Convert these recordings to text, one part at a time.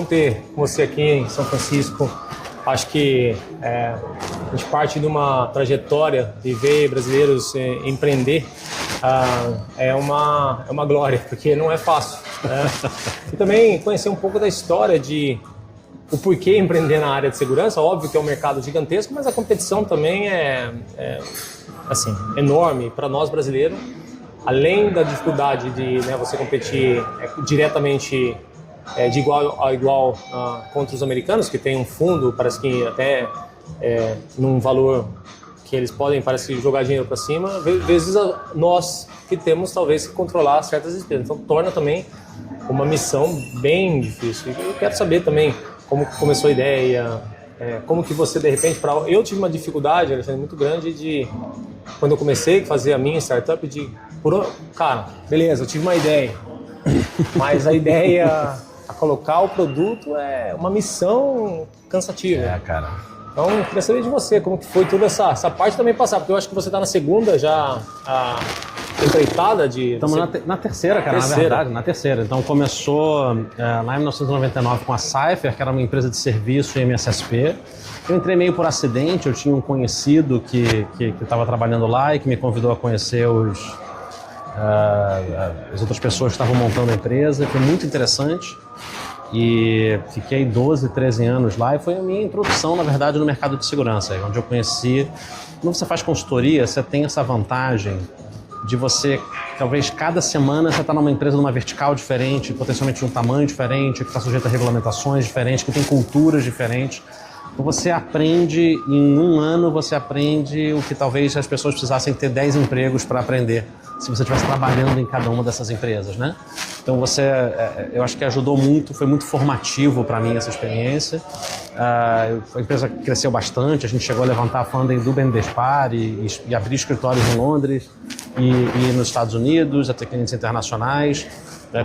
Ter você aqui em São Francisco. Acho que a gente parte de uma trajetória de ver brasileiros empreender. É uma glória, porque não é fácil, né? E também conhecer um pouco da história de o porquê empreender na área de segurança. Óbvio que é um mercado gigantesco, mas a competição também é assim, enorme para nós brasileiros. Além da dificuldade de você competir diretamente de igual a igual contra os americanos, que tem um fundo, parece que até num valor que eles podem, parece, jogar dinheiro para cima, vezes nós que temos talvez que controlar certas despesas. Então torna também uma missão bem difícil. Eu quero saber também como começou a ideia, como que você de repente... Eu tive uma dificuldade, Alexandre, muito grande de... Quando eu comecei a fazer a minha startup, cara, beleza, eu tive uma ideia, mas a ideia... A colocar o produto é uma missão cansativa. Cara. Então, eu queria saber de você, como que foi toda essa parte também passar, porque eu acho que você está na segunda já empreitada de... Estamos na terceira, cara, na verdade, na terceira. Então, começou lá em 1999 com a Cypher, que era uma empresa de serviço em MSSP. Eu entrei meio por acidente, eu tinha um conhecido que estava trabalhando lá e que me convidou a conhecer as outras pessoas que estavam montando a empresa. Foi muito interessante e fiquei 12, 13 anos lá e foi a minha introdução, na verdade, no mercado de segurança, onde eu conheci. Quando você faz consultoria, você tem essa vantagem de você, talvez cada semana você está numa empresa numa vertical diferente, potencialmente de um tamanho diferente, que está sujeita a regulamentações diferentes, que tem culturas diferentes. Então você aprende, em um ano você aprende o que talvez as pessoas precisassem ter 10 empregos para aprender, se você estivesse trabalhando em cada uma dessas empresas, né? Então eu acho que ajudou muito, foi muito formativo para mim essa experiência. A empresa cresceu bastante, a gente chegou a levantar funding do BNDESPAR e abrir escritórios em Londres e nos Estados Unidos, a ter clientes internacionais.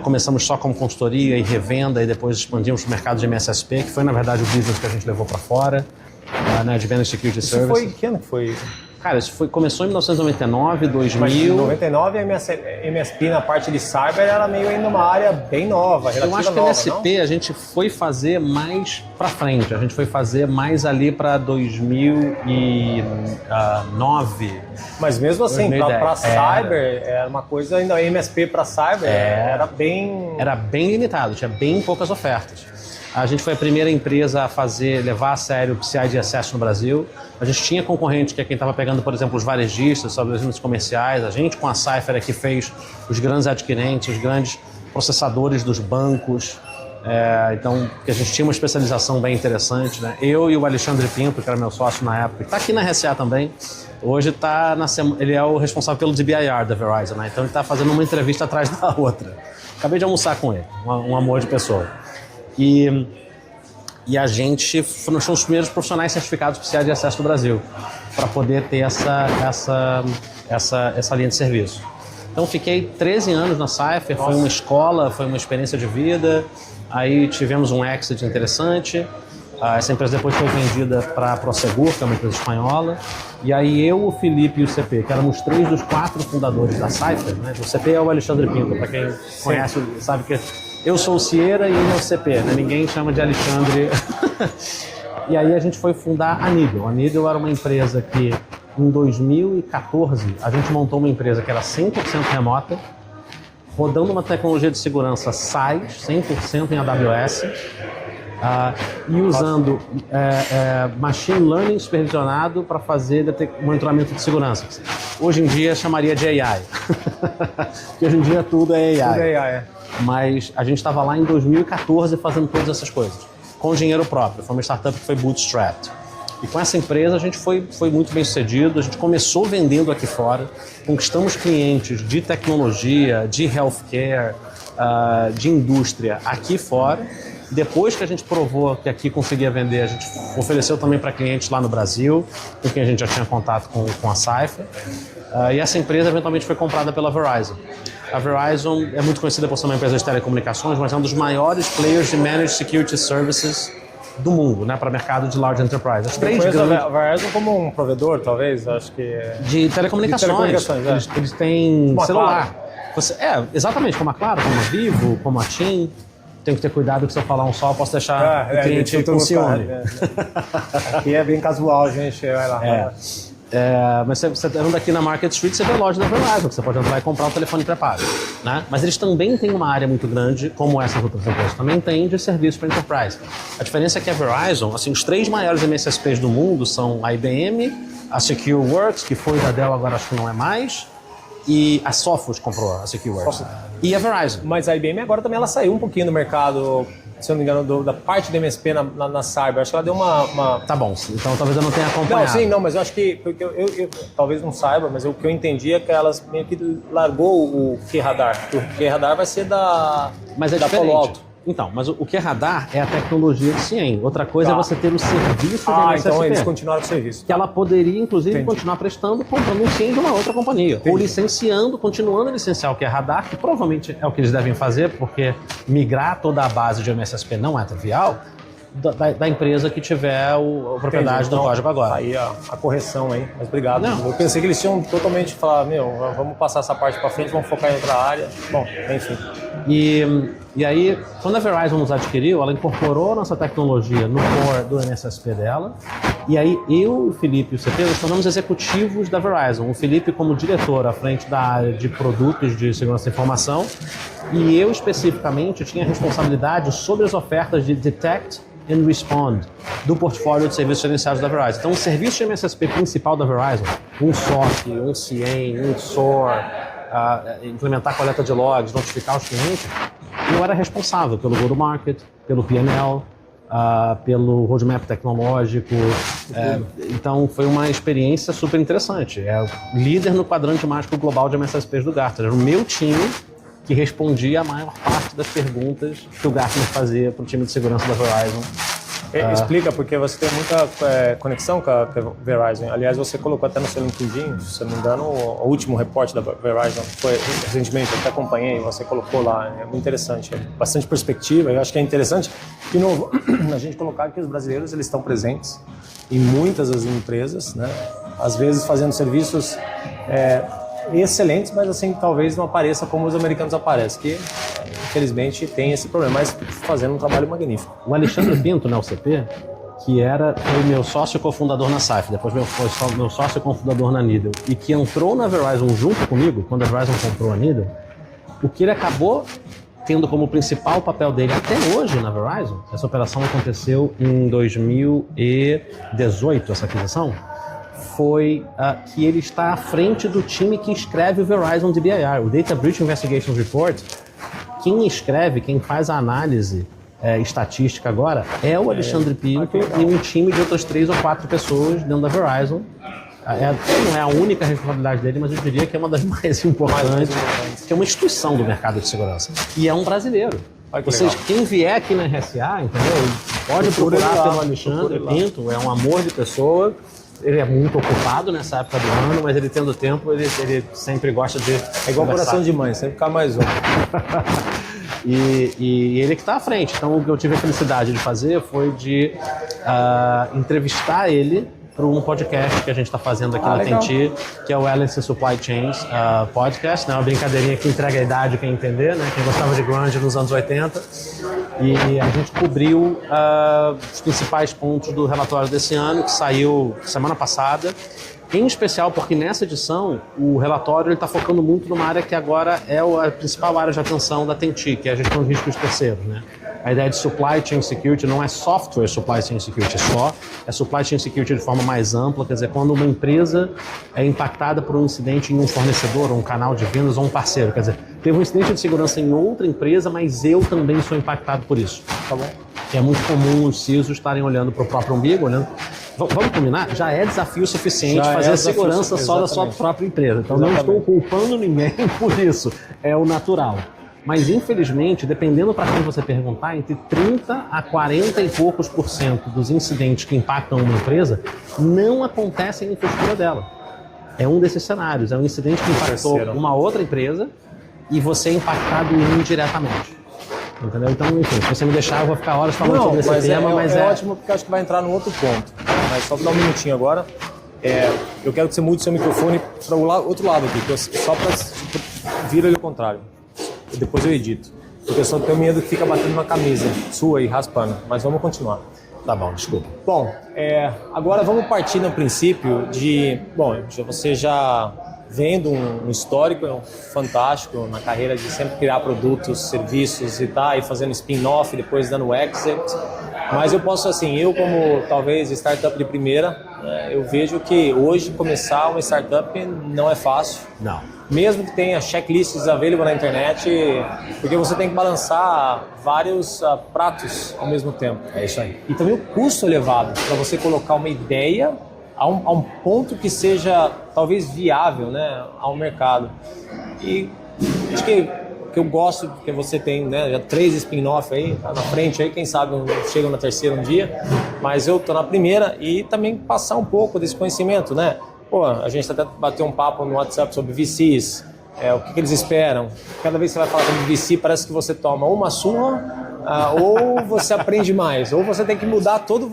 Começamos só como consultoria e revenda e depois expandimos para o mercado de MSSP, que foi na verdade o business que a gente levou para fora, né, de Managed Security Services. Isso foi que ano que foi? Cara, começou em 1999, 2000... Mas em 99 a MSP na parte de cyber era meio ainda uma área bem nova, relativa nova, eu acho que a MSP a gente foi fazer mais para frente, a gente foi fazer mais ali para 2009. Mas mesmo assim, para cyber, era uma coisa ainda, a MSP para cyber era bem... Era bem limitado, tinha bem poucas ofertas. A gente foi a primeira empresa a levar a sério o PCI de acesso no Brasil. A gente tinha concorrente, que é quem estava pegando, por exemplo, os varejistas, estabelecimentos comerciais. A gente, com a Cypher, é que fez os grandes adquirentes, os grandes processadores dos bancos. Então, a gente tinha uma especialização bem interessante, né? Eu e o Alexandre Pinto, que era meu sócio na época, que está aqui na RSA também, hoje ele é o responsável pelo DBIR da Verizon, né? Então ele está fazendo uma entrevista atrás da outra. Acabei de almoçar com ele, um amor de pessoa. E a gente, nós fomos os primeiros profissionais certificados PCI de acesso do Brasil, para poder ter essa linha de serviço. Então fiquei 13 anos na Cypher, foi uma escola, foi uma experiência de vida, aí tivemos um exit interessante, essa empresa depois foi vendida para a Prosegur, que é uma empresa espanhola, e aí eu, o Felipe e o CP, que éramos 3 dos 4 fundadores da Cypher, né? O CP é o Alexandre Pinto, para quem conhece sabe que eu sou o Cieira e ele é o CP, né? Ninguém chama de Alexandre. E aí a gente foi fundar a Needle. A Needle era uma empresa que, em 2014, a gente montou uma empresa que era 100% remota, rodando uma tecnologia de segurança SaaS, 100% em AWS, e usando machine learning supervisionado para fazer monitoramento de segurança. Hoje em dia chamaria de AI. Porque hoje em dia tudo é AI. Tudo é AI, Mas a gente estava lá em 2014 fazendo todas essas coisas, com dinheiro próprio. Foi uma startup que foi bootstrapped. E com essa empresa a gente foi muito bem sucedido, a gente começou vendendo aqui fora, conquistamos clientes de tecnologia, de healthcare, de indústria aqui fora. Depois que a gente provou que aqui conseguia vender, a gente ofereceu também para clientes lá no Brasil, com quem a gente já tinha contato com a Cypher. E essa empresa eventualmente foi comprada pela Verizon. A Verizon é muito conhecida por ser uma empresa de telecomunicações, mas é um dos maiores players de Managed Security Services do mundo, né, para o mercado de large enterprise. As três grandes... A Verizon como um provedor, talvez, acho que... De telecomunicações. Eles têm como celular. Exatamente, como a Claro, como a Vivo, como a TIM. tenho que ter cuidado que se eu falar um só, eu posso deixar o cliente com ciúme. Aqui é bem casual, gente. Vai lá. Mas você anda aqui na Market Street, você vê a loja da Verizon, que você pode entrar e comprar um telefone pré-pago, né? Mas eles também têm uma área muito grande, como essa outras empresas também tem, de serviço para enterprise. A diferença é que a Verizon, assim, os 3 maiores MSSPs do mundo são a IBM, a SecureWorks, que foi da Dell, agora acho que não é mais, e a Sophos comprou a SecureWorks, e a Verizon. Mas a IBM agora também ela saiu um pouquinho do mercado, se eu não me engano, da parte do MSP na Cyber. Acho que ela deu uma... Tá bom, então talvez eu não tenha acompanhado. Não, mas eu acho que, porque eu talvez não saiba, mas o que eu entendi é que elas meio que largou o QRadar. O QRadar vai ser da Palo Alto. Então, mas o que é radar é a tecnologia de CIEM. Outra coisa é você ter o serviço de MSSP. Então eles continuaram com o serviço. Que ela poderia, inclusive, continuar prestando, comprando um CIEM de uma outra companhia. Ou licenciando, continuando a licenciar o que é radar, que provavelmente é o que eles devem fazer, porque migrar toda a base de MSSP não é trivial, da empresa que tiver a propriedade do código agora. Aí a correção aí, mas obrigado. Não. Eu pensei que eles tinham totalmente falado, vamos passar essa parte para frente, vamos focar em outra área. Bom, enfim. E aí, quando a Verizon nos adquiriu, ela incorporou a nossa tecnologia no core do MSSP dela. E aí, eu, o Felipe e o CP, nós tornamos executivos da Verizon. O Felipe como diretor à frente da área de produtos de segurança da informação. E eu, especificamente, tinha responsabilidade sobre as ofertas de Detect and Respond do portfólio de serviços gerenciados da Verizon. Então, o serviço de MSSP principal da Verizon, um SOC, um CIEM, um SOAR, implementar a coleta de logs, notificar os clientes, eu era responsável pelo go-to-market, pelo P&L, pelo roadmap tecnológico. Então, foi uma experiência super interessante. É o líder no quadrante mágico global de MSSPs do Gartner. Era o meu time que respondia a maior parte das perguntas que o Gartner fazia para o time de segurança da Verizon. Explica, porque você tem muita conexão com a Verizon. Aliás, você colocou até no seu LinkedIn, se não me engano, o último reporte da Verizon foi recentemente, eu até acompanhei, você colocou lá, é muito interessante, é bastante perspectiva. Eu acho que é interessante, de novo, a gente colocar que os brasileiros eles estão presentes em muitas das empresas, né? Às vezes fazendo serviços excelentes, mas assim, talvez não apareça como os americanos aparecem, que infelizmente tem esse problema, mas fazendo um trabalho magnífico. O Alexandre Pinto, né, o CP, que foi meu sócio cofundador na Saif, depois foi meu sócio cofundador na Needle, e que entrou na Verizon junto comigo, quando a Verizon comprou a Needle, o que ele acabou tendo como principal papel dele até hoje na Verizon, essa operação aconteceu em 2018, essa aquisição, foi que ele está à frente do time que escreve o Verizon DBIR, o Data Breach Investigations Report. Quem escreve, quem faz a análise estatística agora é o Alexandre Pinto e um time de outras 3 ou 4 pessoas dentro da Verizon. Não é a única responsabilidade dele, mas eu diria que é uma das mais importantes, que é uma instituição do mercado de segurança. E é um brasileiro. Ou seja, quem vier aqui na RSA, entendeu? Pode procurar pelo Alexandre Pinto, é um amor de pessoa. Ele é muito ocupado nessa época do ano, mas ele tendo tempo, ele sempre gosta de É igual coração de mãe, sempre ficar mais um. E ele que está à frente. Então, o que eu tive a felicidade de fazer foi de entrevistar ele para um podcast que a gente está fazendo aqui na Tenti, que é o LNC Supply Chains Podcast, né? Uma brincadeirinha que entrega a idade, quem entender, né? Quem gostava de grunge nos anos 80. E a gente cobriu os principais pontos do relatório desse ano, que saiu semana passada. Em especial porque nessa edição o relatório está focando muito numa área que agora é a principal área de atenção da Tenti, que é a gestão de riscos terceiros, né? A ideia de supply chain security não é software supply chain security, é supply chain security de forma mais ampla, quer dizer, quando uma empresa é impactada por um incidente em um fornecedor, ou um canal de vendas ou um parceiro, quer dizer, teve um incidente de segurança em outra empresa, mas eu também sou impactado por isso. Tá bom? É muito comum os CISOs estarem olhando para o próprio umbigo, olhando... Vamos combinar? Já é desafio suficiente fazer a segurança só da sua própria empresa. Então não estou culpando ninguém por isso, é o natural. Mas, infelizmente, dependendo para quem você perguntar, entre 30 a 40 e poucos % dos incidentes que impactam uma empresa não acontecem na infraestrutura dela. É um desses cenários, é um incidente que impactou uma outra empresa e você é impactado indiretamente. Entendeu? Então, enfim, se você me deixar, eu vou ficar horas falando sobre esse tema, mas é ótimo porque acho que vai entrar num outro ponto. Mas só para dar um minutinho agora, eu quero que você mude seu microfone para o outro lado aqui, só para vira ele ao contrário. Depois eu edito. porque eu só tenho medo que fica batendo na camisa sua e raspando. Mas vamos continuar. Tá bom, desculpa. Bom, agora vamos partir no princípio de... Bom, você já vem de um histórico fantástico na carreira de sempre criar produtos, serviços e tá, e fazendo spin-off, depois dando exit. Mas eu posso, assim, eu como talvez startup de primeira, eu vejo que hoje começar uma startup não é fácil. Não. Mesmo que tenha checklists available na internet, porque você tem que balançar vários pratos ao mesmo tempo. É isso aí. E também o custo elevado para você colocar uma ideia a um ponto que seja talvez viável, né, ao mercado. E acho que eu gosto que você tem, né, já 3 spin-off aí tá na frente aí, quem sabe chegam na terceira um dia, mas eu tô na primeira e também passar um pouco desse conhecimento, né? Pô, a gente até bateu um papo no WhatsApp sobre VCs, o que eles esperam. Cada vez que você vai falar sobre VC, parece que você toma uma surra, ou você aprende mais, ou você tem que mudar toda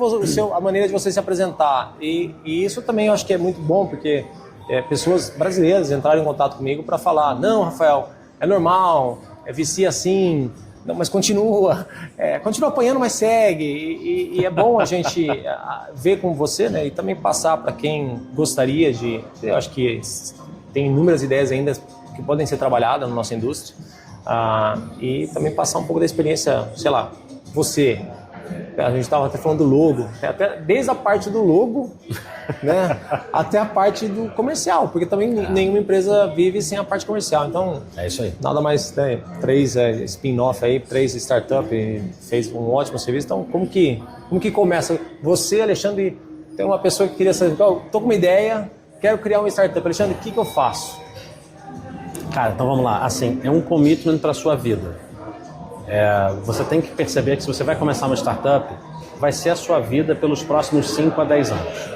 a maneira de você se apresentar. E isso também eu acho que é muito bom, porque pessoas brasileiras entraram em contato comigo para falar, não, Rafael, é normal, é VC assim, não, mas continua apanhando, mas segue. E é bom a gente ver com você, né, e também passar para quem gostaria de... Eu acho que tem inúmeras ideias ainda que podem ser trabalhadas na nossa indústria, e também passar um pouco da experiência, sei lá, você. A gente estava até falando do logo, até desde a parte do logo, né, até a parte do comercial, porque também nenhuma empresa vive sem a parte comercial. Então, é isso aí. Nada mais, né, 3 spin-off aí, 3 startup, fez um ótimo serviço. Então, como que começa? Você, Alexandre, tem uma pessoa que queria saber, tô com uma ideia, quero criar uma startup. Alexandre, o que eu faço? Cara, então vamos lá. Assim, é um commitment para a sua vida. Você tem que perceber que se você vai começar uma startup, vai ser a sua vida pelos próximos 5 a 10 anos.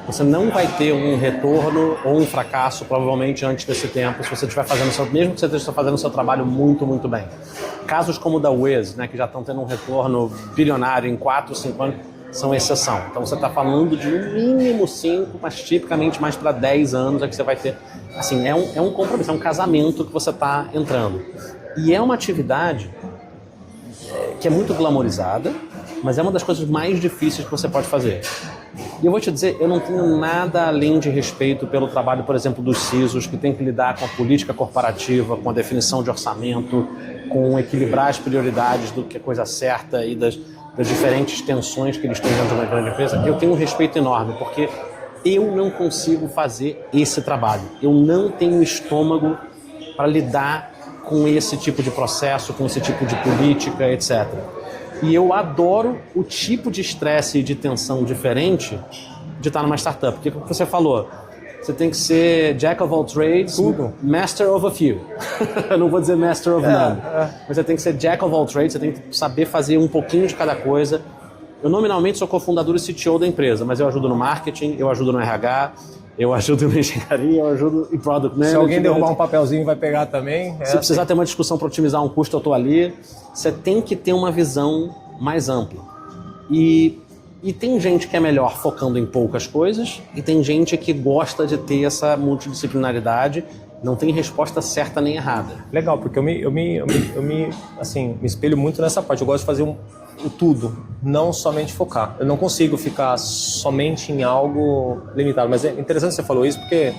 Você não vai ter um retorno ou um fracasso, provavelmente, antes desse tempo, se você estiver fazendo mesmo que você esteja fazendo o seu trabalho muito, muito bem. Casos como o da Wiz, né, que já estão tendo um retorno bilionário em 4, 5 anos, são exceção. Então você está falando de no mínimo 5, mas tipicamente mais para 10 anos é que você vai ter. Assim, é um compromisso, é um casamento que você está entrando. E é uma atividade que é muito glamorizada, mas é uma das coisas mais difíceis que você pode fazer. E eu vou te dizer, eu não tenho nada além de respeito pelo trabalho, por exemplo, dos CISOs, que tem que lidar com a política corporativa, com a definição de orçamento, com equilibrar as prioridades do que é coisa certa e das diferentes tensões que eles têm dentro de uma grande empresa. Eu tenho um respeito enorme, porque eu não consigo fazer esse trabalho. Eu não tenho estômago para lidar com esse tipo de processo, com esse tipo de política, etc. E eu adoro o tipo de estresse e de tensão diferente de estar numa startup. Porque, como você falou, você tem que ser jack of all trades, tudo. Master of a few. Eu não vou dizer master of none. Mas você tem que ser jack of all trades, você tem que saber fazer um pouquinho de cada coisa. Eu nominalmente sou cofundador e CTO da empresa, mas eu ajudo no marketing, eu ajudo no RH, eu ajudo na engenharia, eu ajudo em product management. Se alguém derrubar um papelzinho, vai pegar também. Se precisar ter uma discussão para otimizar um custo, eu estou ali. Você tem que ter uma visão mais ampla. E tem gente que é melhor focando em poucas coisas e tem gente que gosta de ter essa multidisciplinaridade. Não tem resposta certa nem errada. Legal, porque eu me espelho muito nessa parte. Eu gosto de fazer o tudo, não somente focar. Eu não consigo ficar somente em algo limitado. Mas é interessante que você falou isso, porque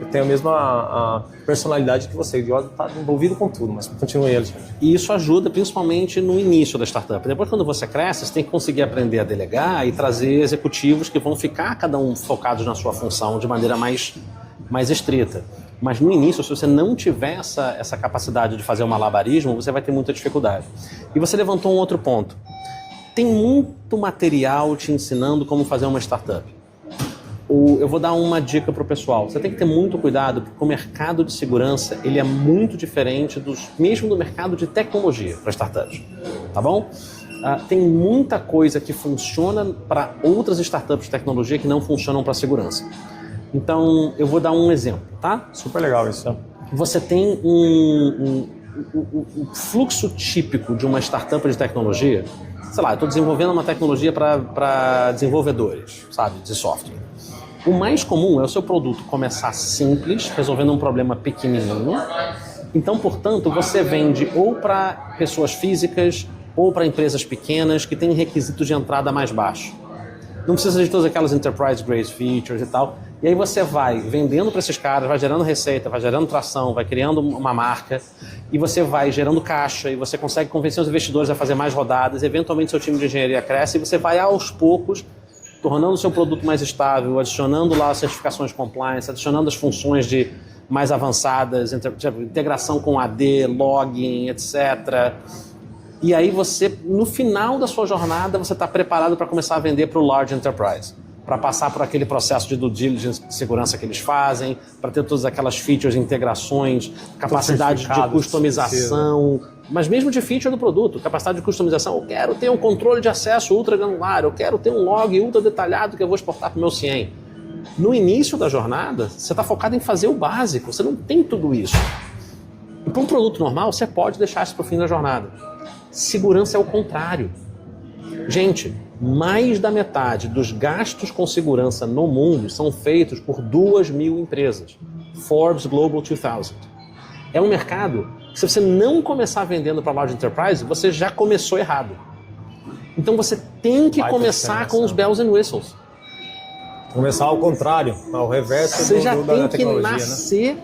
eu tenho a mesma personalidade que você. Eu estou envolvido com tudo, mas continue, Alexandre. E isso ajuda principalmente no início da startup. Depois, quando você cresce, você tem que conseguir aprender a delegar e trazer executivos que vão ficar cada um focados na sua função de maneira mais estrita. Mas no início, se você não tiver essa capacidade de fazer um malabarismo, você vai ter muita dificuldade. E você levantou um outro ponto. Tem muito material te ensinando como fazer uma startup. Eu vou dar uma dica para o pessoal. Você tem que ter muito cuidado, porque o mercado de segurança ele é muito diferente mesmo do mercado de tecnologia para startups. Tá bom? Tem muita coisa que funciona para outras startups de tecnologia que não funcionam para segurança. Então, eu vou dar um exemplo, tá? Super legal isso. Você tem um fluxo típico de uma startup de tecnologia. Sei lá, eu estou desenvolvendo uma tecnologia para desenvolvedores, sabe, de software. O mais comum é o seu produto começar simples, resolvendo um problema pequenininho, Então, portanto, você vende ou para pessoas físicas ou para empresas pequenas que têm requisitos de entrada mais baixos. Não precisa de todas aquelas enterprise grade features e tal. E aí você vai vendendo para esses caras, vai gerando receita, vai gerando tração, vai criando uma marca e você vai gerando caixa e você consegue convencer os investidores a fazer mais rodadas, eventualmente seu time de engenharia cresce e você vai aos poucos tornando o seu produto mais estável, adicionando lá as certificações de compliance, adicionando as funções de mais avançadas, integração com AD, login, etc. E aí você, no final da sua jornada, você está preparado para começar a vender para o large enterprise, para passar por aquele processo de due diligence de segurança que eles fazem, para ter todas aquelas features, integrações, capacidade de customização, mas mesmo de feature do produto, capacidade de customização. Eu quero ter um controle de acesso ultra granular, eu quero ter um log ultra detalhado que eu vou exportar para o meu CIEM. No início da jornada, você está focado em fazer o básico, você não tem tudo isso. E para um produto normal, você pode deixar isso para o fim da jornada. Segurança é o contrário. Gente, mais da metade dos gastos com segurança no mundo são feitos por 2.000 empresas. Forbes Global 2000. É um mercado que, se você não começar vendendo para large enterprise, você já começou errado. Então você tem que começar com os bells and whistles. Começar ao contrário, ao reverso você já da tem que nascer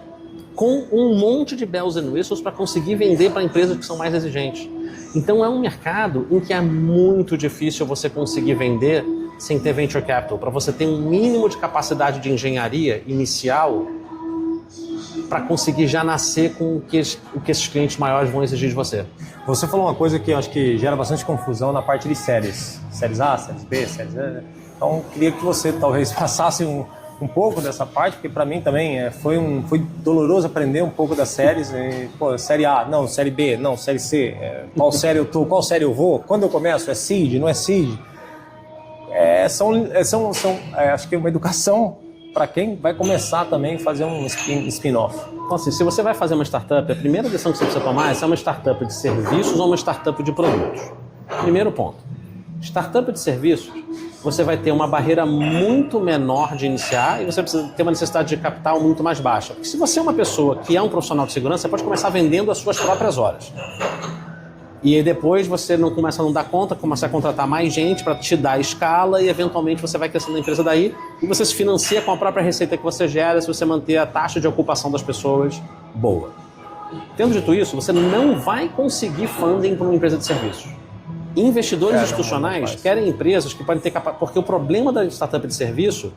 com um monte de bells and whistles para conseguir vender para empresas que são mais exigentes. Então é um mercado em que é muito difícil você conseguir vender sem ter venture capital, para você ter um mínimo de capacidade de engenharia inicial para conseguir já nascer com o que esses clientes maiores vão exigir de você. Você falou uma coisa que eu acho que gera bastante confusão na parte de séries. Séries A, séries B, séries A. Então, queria que você talvez passasse um pouco dessa parte, porque para mim também foi doloroso aprender um pouco das séries. Série A, não, série B, não, série C. Qual série eu tô, qual série eu vou? Quando eu começo? É seed, não é seed? Acho que é uma educação para quem vai começar também a fazer um spin-off. Então, assim, se você vai fazer uma startup, a primeira decisão que você precisa tomar é se é uma startup de serviços ou uma startup de produtos. Primeiro ponto. Startup de serviços, você vai ter uma barreira muito menor de iniciar e você precisa ter uma necessidade de capital muito mais baixa. Porque se você é uma pessoa que é um profissional de segurança, você pode começar vendendo as suas próprias horas. E aí depois você não começa a não dar conta, começa a contratar mais gente para te dar escala e eventualmente você vai crescendo a empresa daí e você se financia com a própria receita que você gera se você manter a taxa de ocupação das pessoas boa. Tendo dito isso, você não vai conseguir funding para uma empresa de serviços. Investidores institucionais querem empresas que podem ter capacidade, porque o problema da startup de serviço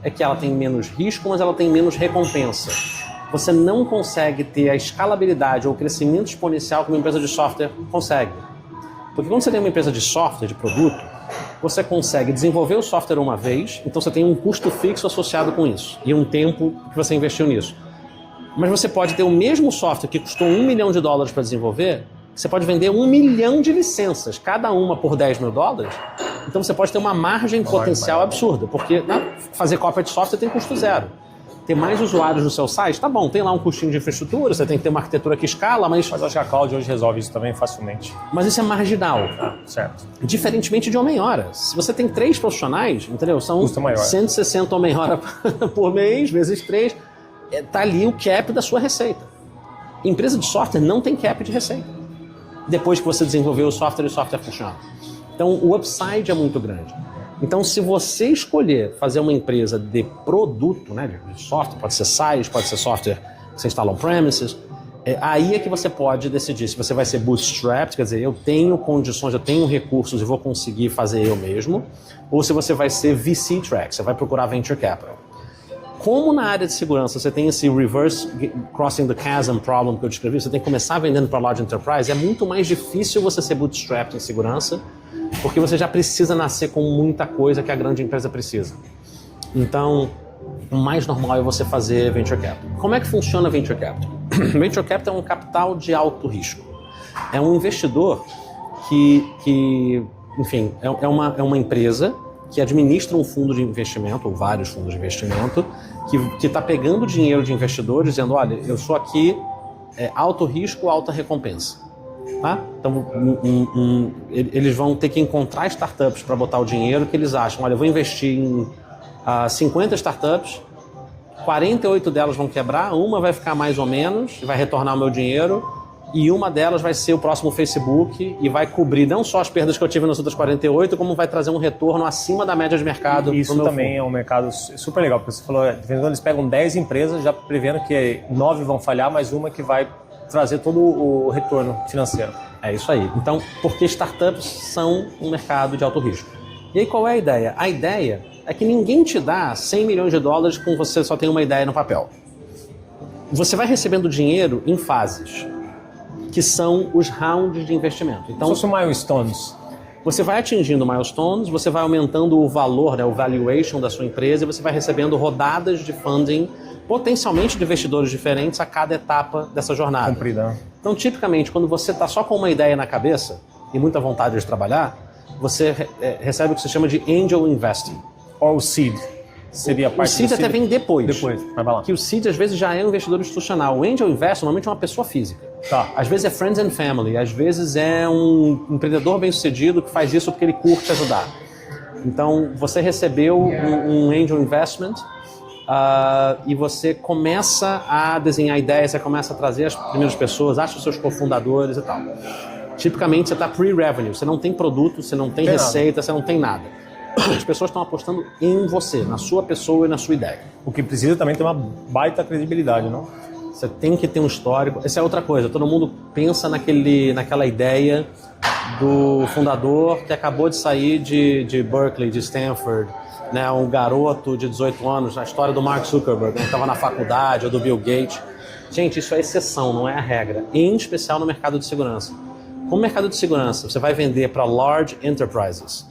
é que ela tem menos risco, mas ela tem menos recompensa. Você não consegue ter a escalabilidade ou o crescimento exponencial que uma empresa de software consegue. Porque quando você tem uma empresa de software, de produto, você consegue desenvolver o software uma vez, então você tem um custo fixo associado com isso e um tempo que você investiu nisso. Mas você pode ter o mesmo software que custou $1 milhão para desenvolver, você pode vender 1 milhão de licenças, cada uma por $10 mil. Então você pode ter uma margem potencial absurda, porque fazer cópia de software tem custo zero. Ter mais usuários no seu site, tá bom, tem lá um custinho de infraestrutura, você tem que ter uma arquitetura que escala, mas acho que a Cloud hoje resolve isso também facilmente. Mas isso é marginal. Certo. Diferentemente de homem-hora. Se você tem 3 profissionais, entendeu? São 160 homem-hora por mês, vezes 3, tá ali o cap da sua receita. Empresa de software não tem cap de receita. Depois que você desenvolveu o software funciona. Então, o upside é muito grande. Então, se você escolher fazer uma empresa de produto, né, de software, pode ser SaaS, pode ser software que você instala on-premises, aí é que você pode decidir se você vai ser bootstrapped, quer dizer, eu tenho condições, eu tenho recursos e vou conseguir fazer eu mesmo, ou se você vai ser VC track, você vai procurar venture capital. Como na área de segurança você tem esse reverse crossing the chasm problem que eu descrevi, você tem que começar vendendo para large enterprise, é muito mais difícil você ser bootstrapped em segurança, porque você já precisa nascer com muita coisa que a grande empresa precisa. Então, o mais normal é você fazer venture capital. Como é que funciona venture capital? Venture capital é um capital de alto risco. É um investidor que enfim, é uma empresa que administra um fundo de investimento, ou vários fundos de investimento, que está pegando dinheiro de investidores, dizendo, olha, eu sou aqui alto risco, alta recompensa. Tá? Então, eles vão ter que encontrar startups para botar o dinheiro que eles acham. Olha, eu vou investir em 50 startups 48 delas vão quebrar, uma vai ficar mais ou menos, vai retornar o meu dinheiro, e uma delas vai ser o próximo Facebook e vai cobrir não só as perdas que eu tive nas outras 48, como vai trazer um retorno acima da média de mercado. Isso também é um mercado super legal, porque você falou, eles pegam 10 empresas já prevendo que 9 vão falhar, mas uma que vai trazer todo o retorno financeiro. É isso aí. Então, porque startups são um mercado de alto risco. E aí qual é a ideia? A ideia é que ninguém te dá 100 milhões de dólares com você só tem uma ideia no papel. Você vai recebendo dinheiro em fases, que são os rounds de investimento. Então, são milestones. Você vai atingindo milestones, você vai aumentando o valor, né, o valuation da sua empresa, e você vai recebendo rodadas de funding, potencialmente de investidores diferentes a cada etapa dessa jornada. Comprida, né? Então, tipicamente, quando você está só com uma ideia na cabeça e muita vontade de trabalhar, você recebe o que se chama de angel investing. Ou o seed. Seria a parte o seed do até vem depois. Vai lá. Que o seed, às vezes, já é um investidor institucional. O angel investor, normalmente, é uma pessoa física. Tá. Às vezes é friends and family, às vezes é um empreendedor bem-sucedido que faz isso porque ele curte ajudar. Então, você recebeu um angel investment e você começa a desenhar ideias, você começa a trazer as primeiras pessoas, acha os seus cofundadores e tal. Tipicamente, você está pre-revenue, você não tem produto, você não tem receita, você não tem nada. As pessoas estão apostando em você, na sua pessoa e na sua ideia. O que precisa também ter uma baita credibilidade, não? Você tem que ter um histórico. Essa é outra coisa. Todo mundo pensa naquela ideia do fundador que acabou de sair de Berkeley, de Stanford, né? Um garoto de 18 anos, a história do Mark Zuckerberg, que estava na faculdade, ou do Bill Gates. Gente, isso é exceção, não é a regra. Em especial no mercado de segurança. Como mercado de segurança, você vai vender para large enterprises.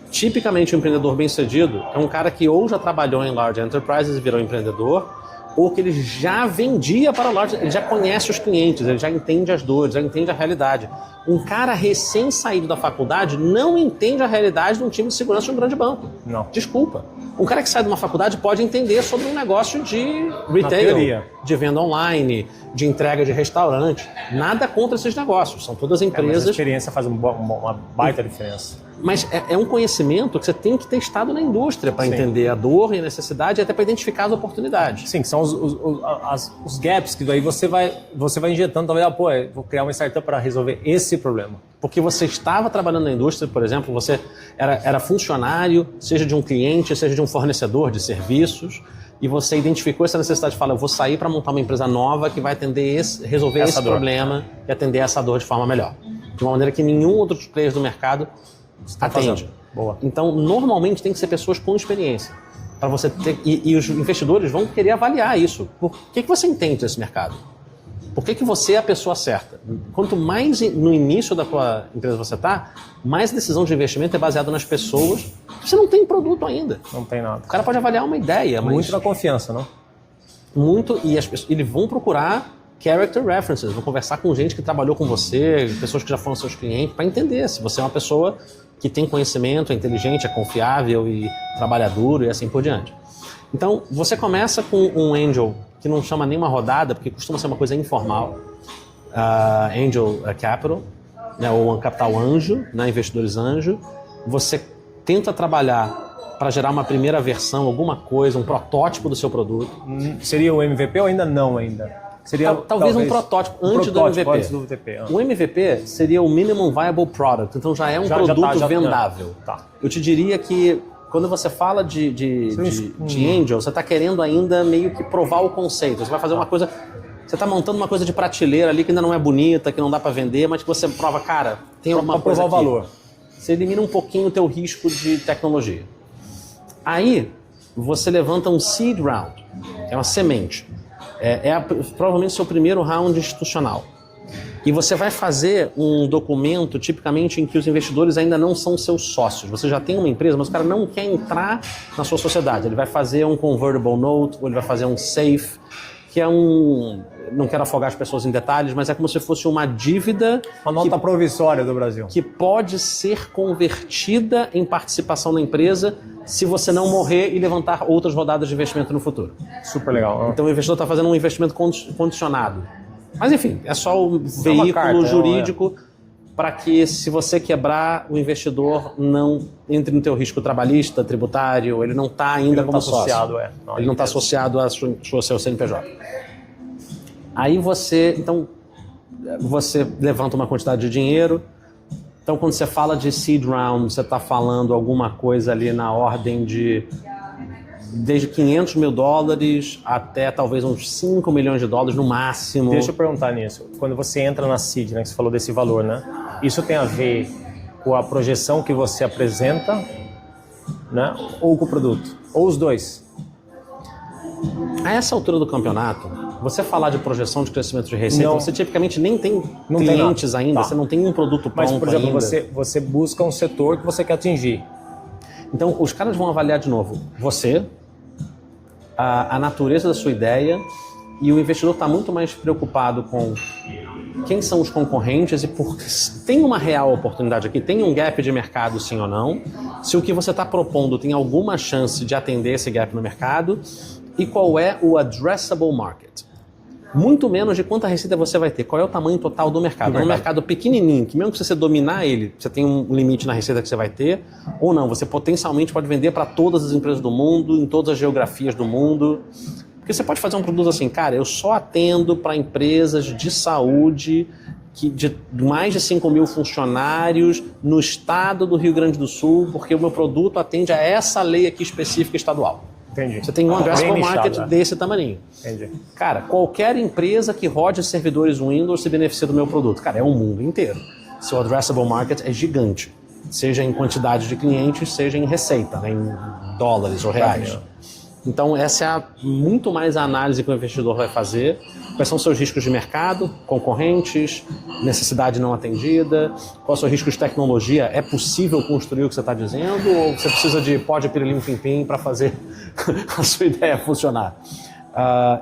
Tipicamente, um empreendedor bem-sucedido é um cara que ou já trabalhou em large enterprises e virou empreendedor, ou que ele já vendia para large, ele já conhece os clientes, ele já entende as dores, já entende a realidade. Um cara recém-saído da faculdade não entende a realidade de um time de segurança de um grande banco. Não. Desculpa. Um cara que sai de uma faculdade pode entender sobre um negócio de retail, de venda online, de entrega de restaurante. Nada contra esses negócios, são todas empresas... Mas a experiência faz uma baita diferença. Mas é um conhecimento que você tem que ter estado na indústria para entender a dor e a necessidade e até para identificar as oportunidades. Sim, são os gaps que daí você vai injetando, talvez, vou criar uma startup para resolver esse problema. Porque você estava trabalhando na indústria, por exemplo, você era funcionário, seja de um cliente, seja de um fornecedor de serviços, e você identificou essa necessidade e fala, eu vou sair para montar uma empresa nova que vai resolver esse problema e atender essa dor de forma melhor. De uma maneira que nenhum outro player do mercado atende. Boa. Então, normalmente tem que ser pessoas com experiência. Para você ter, e os investidores vão querer avaliar isso. Por que você entende desse mercado? Por que você é a pessoa certa? Quanto mais no início da tua empresa você está, mais decisão de investimento é baseada nas pessoas. Você não tem produto ainda. Não tem nada. O cara pode avaliar uma ideia, mas... Muito na confiança, não? Muito, e eles vão procurar character references, vão conversar com gente que trabalhou com você, pessoas que já foram seus clientes, para entender se você é uma pessoa que tem conhecimento, é inteligente, é confiável e trabalha duro e assim por diante. Então, você começa com um angel que não chama nenhuma rodada, porque costuma ser uma coisa informal, angel capital, né, ou um capital anjo, né, investidores anjo. Você tenta trabalhar para gerar uma primeira versão, alguma coisa, um protótipo do seu produto. Seria o MVP ou ainda não ainda? Seria talvez um protótipo antes do MVP. Antes do MVP. O MVP seria o Minimum Viable Product, então já é um produto vendável. Tá. Eu te diria que quando você fala de Angel, você está querendo ainda meio que provar o conceito. Você vai fazer uma coisa... Você está montando uma coisa de prateleira ali que ainda não é bonita, que não dá para vender, mas que você prova, cara, tem alguma coisa aqui. Provar o valor. Você elimina um pouquinho o teu risco de tecnologia. Aí, você levanta um seed round, que é uma semente. Provavelmente o seu primeiro round institucional. E você vai fazer um documento, tipicamente, em que os investidores ainda não são seus sócios. Você já tem uma empresa, mas o cara não quer entrar na sua sociedade. Ele vai fazer um convertible note, ou ele vai fazer um SAFE, que é um... Não quero afogar as pessoas em detalhes, mas é como se fosse uma dívida... Uma nota provisória do Brasil. Que pode ser convertida em participação na empresa se você não morrer e levantar outras rodadas de investimento no futuro. Super legal. Então o investidor está fazendo um investimento condicionado. Mas enfim, é só o veículo jurídico para que, se você quebrar, o investidor não entre no teu risco trabalhista, tributário, ele não está ainda como sócio. Ele não está associado ao seu CNPJ. Aí você levanta uma quantidade de dinheiro. Então, quando você fala de seed round, você está falando alguma coisa ali na ordem de desde $500 mil até talvez uns $5 milhões no máximo. Deixa eu perguntar nisso. Quando você entra na seed, né, que você falou desse valor, né? Isso tem a ver com a projeção que você apresenta, né, ou com o produto? Ou os dois? A essa altura do campeonato, você falar de projeção de crescimento de receita, você tipicamente nem tem clientes ainda, você não tem um produto pronto. Mas, por exemplo, ainda. Você busca um setor que você quer atingir. Então, os caras vão avaliar de novo você, a natureza da sua ideia, e o investidor está muito mais preocupado com quem são os concorrentes e tem uma real oportunidade aqui, tem um gap de mercado sim ou não, se o que você está propondo tem alguma chance de atender esse gap no mercado e qual é o addressable market. Muito menos de quanta receita você vai ter, qual é o tamanho total do mercado. É um mercado pequenininho, que mesmo que você dominar ele, você tem um limite na receita que você vai ter, ou não, você potencialmente pode vender para todas as empresas do mundo, em todas as geografias do mundo. Porque você pode fazer um produto assim, cara, eu só atendo para empresas de saúde de mais de 5 mil funcionários no estado do Rio Grande do Sul, porque o meu produto atende a essa lei aqui específica estadual. Entendi. Você tem um addressable market desse tamanho. Entendi. Cara, qualquer empresa que rode servidores Windows se beneficia do meu produto. Cara, é o mundo inteiro. Seu addressable market é gigante. Seja em quantidade de clientes, seja em receita, né, em dólares ou reais. Então, essa é muito mais a análise que o investidor vai fazer. Quais são os seus riscos de mercado, concorrentes, necessidade não atendida, quais são os riscos de tecnologia, é possível construir o que você está dizendo ou você precisa de pó de pirilim pim-pim para fazer a sua ideia funcionar?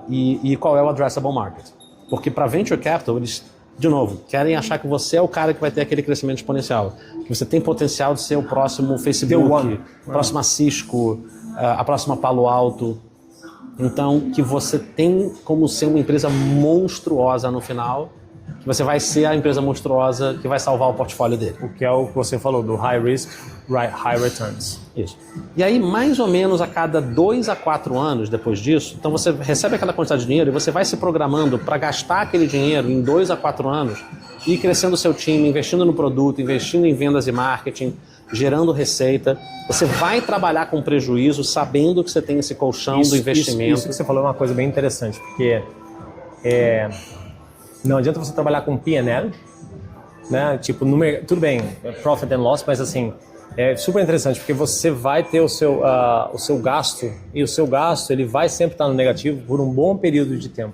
E qual é o addressable market? Porque para venture capital, eles, de novo, querem achar que você é o cara que vai ter aquele crescimento exponencial, que você tem potencial de ser o próximo Facebook, a próxima Cisco, a próxima Palo Alto. Então, que você tem como ser uma empresa monstruosa no final, que você vai ser a empresa monstruosa que vai salvar o portfólio dele. O que é o que você falou, do high risk, high returns. Isso. E aí, mais ou menos a cada 2 a 4 anos depois disso, então você recebe aquela quantidade de dinheiro e você vai se programando para gastar aquele dinheiro em 2 a 4 anos e ir crescendo o seu time, investindo no produto, investindo em vendas e marketing, gerando receita. Você vai trabalhar com prejuízo sabendo que você tem esse colchão do investimento. Isso que você falou é uma coisa bem interessante, porque não adianta você trabalhar com P&L, né? Tipo, tudo bem, profit and loss, mas assim, é super interessante, porque você vai ter o seu gasto, e o seu gasto ele vai sempre estar no negativo por um bom período de tempo.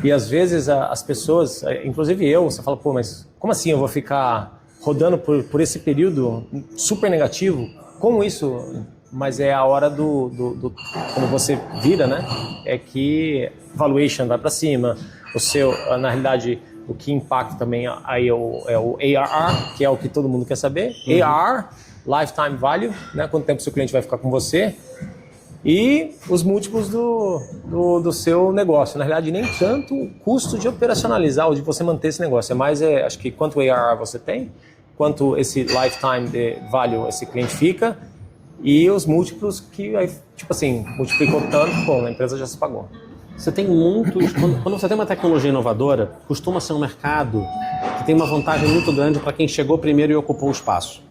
E às vezes as pessoas, inclusive você fala, pô, mas como assim eu vou ficar rodando por esse período super negativo? Como isso? Mas é a hora quando você vira, né? É que valuation vai para cima, na realidade, o que impacta também aí é o ARR, que é o que todo mundo quer saber. ARR, Lifetime Value, né? Quanto tempo seu cliente vai ficar com você. E os múltiplos do seu negócio. Na realidade, nem tanto o custo de operacionalizar ou de você manter esse negócio. É mais, acho que quanto ARR você tem, quanto esse Lifetime Value esse cliente fica e os múltiplos que, tipo assim, multiplicou tanto, bom, a empresa já se pagou. Você tem muitos... Quando você tem uma tecnologia inovadora, costuma ser um mercado que tem uma vantagem muito grande para quem chegou primeiro e ocupou o espaço.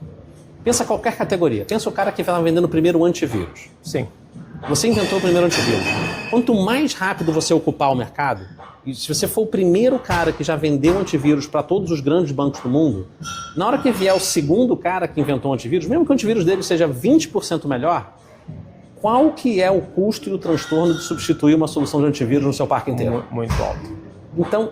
Pensa qualquer categoria. Pensa o cara que estava vendendo primeiro o antivírus. Sim. Você inventou o primeiro antivírus. Quanto mais rápido você ocupar o mercado, e se você for o primeiro cara que já vendeu antivírus para todos os grandes bancos do mundo, na hora que vier o segundo cara que inventou o antivírus, mesmo que o antivírus dele seja 20% melhor, qual que é o custo e o transtorno de substituir uma solução de antivírus no seu parque inteiro? Muito alto. Então,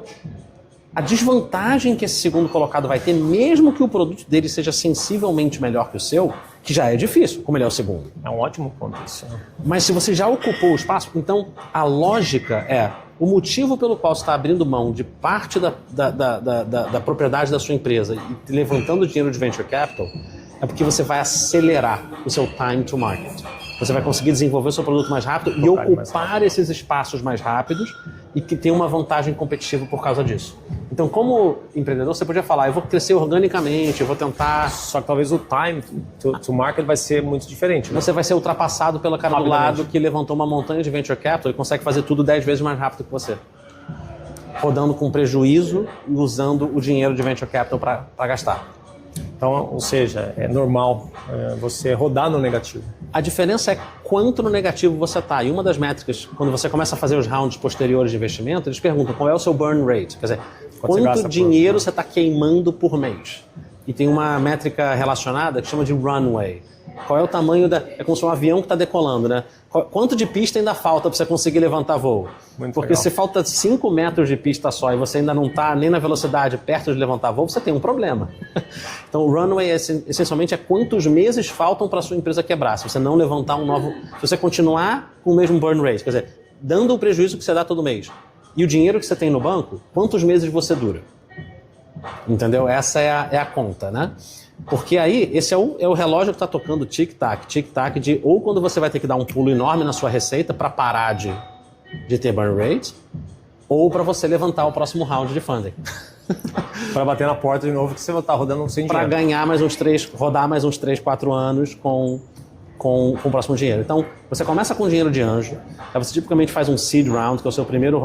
a desvantagem que esse segundo colocado vai ter, mesmo que o produto dele seja sensivelmente melhor que o seu, que já é difícil, como ele é o segundo. É um ótimo ponto isso. Mas se você já ocupou o espaço, então a lógica é, o motivo pelo qual você está abrindo mão de parte da propriedade da sua empresa e levantando dinheiro de venture capital, é porque você vai acelerar o seu time to market. Você vai conseguir desenvolver o seu produto mais rápido e ocupar esses espaços mais rápidos e que tem uma vantagem competitiva por causa disso. Então, como empreendedor, você podia falar, eu vou crescer organicamente, eu vou tentar... Só que talvez o time to market vai ser muito diferente. Né? Você vai ser ultrapassado pelo cara do lado que levantou uma montanha de venture capital e consegue fazer tudo 10 vezes mais rápido que você. Rodando com prejuízo e usando o dinheiro de venture capital para gastar. Então, ou seja, é normal você rodar no negativo. A diferença é quanto no negativo você está. E uma das métricas, quando você começa a fazer os rounds posteriores de investimento, eles perguntam qual é o seu burn rate. Quer dizer, quanto dinheiro você está queimando por mês. E tem uma métrica relacionada que chama de runway. Qual é o tamanho da... É como se um avião que está decolando, né? Quanto de pista ainda falta para você conseguir levantar voo? Porque legal. Se falta 5 metros de pista só e você ainda não está nem na velocidade perto de levantar voo, você tem um problema. Então o runway essencialmente é quantos meses faltam para a sua empresa quebrar. Se você não levantar um novo... Se você continuar com o mesmo burn rate, quer dizer, dando o prejuízo que você dá todo mês e o dinheiro que você tem no banco, quantos meses você dura? Entendeu? Essa é a conta, né? Porque aí, esse é o relógio que está tocando tic-tac, de ou quando você vai ter que dar um pulo enorme na sua receita para parar de ter burn rate, ou para você levantar o próximo round de funding. Para bater na porta de novo que você vai estar rodando sem dinheiro. Para ganhar mais uns 3, rodar mais uns 3, 4 anos com o próximo dinheiro. Então, você começa com dinheiro de anjo, aí você tipicamente faz um seed round, que é o seu primeiro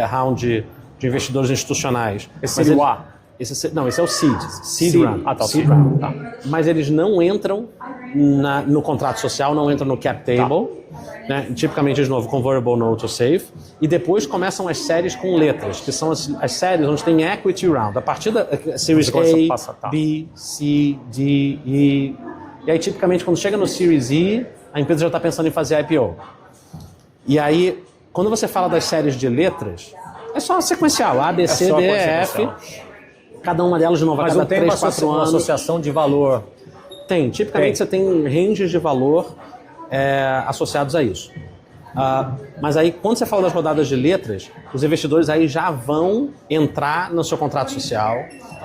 round de investidores institucionais. Esse seria o A? Esse é o seed round. Ah, tá, seed round. Tá. Mas eles não entram no contrato social, não entram no cap table, né? Tipicamente, de novo, convertible note ou safe. E depois começam as séries com letras, que são as séries onde tem equity round. A partir da Series A, B, C, D, E. E aí, tipicamente, quando chega no Series E, a empresa já está pensando em fazer IPO. E aí, quando você fala das séries de letras, é só sequencial, A, B, C, D, E, F. Cada uma delas, de novo, a cada 3, 4 anos. Uma associação de valor? Tem. Tipicamente, você tem ranges de valor associados a isso. Mas aí, quando você fala das rodadas de letras, os investidores aí já vão entrar no seu contrato social,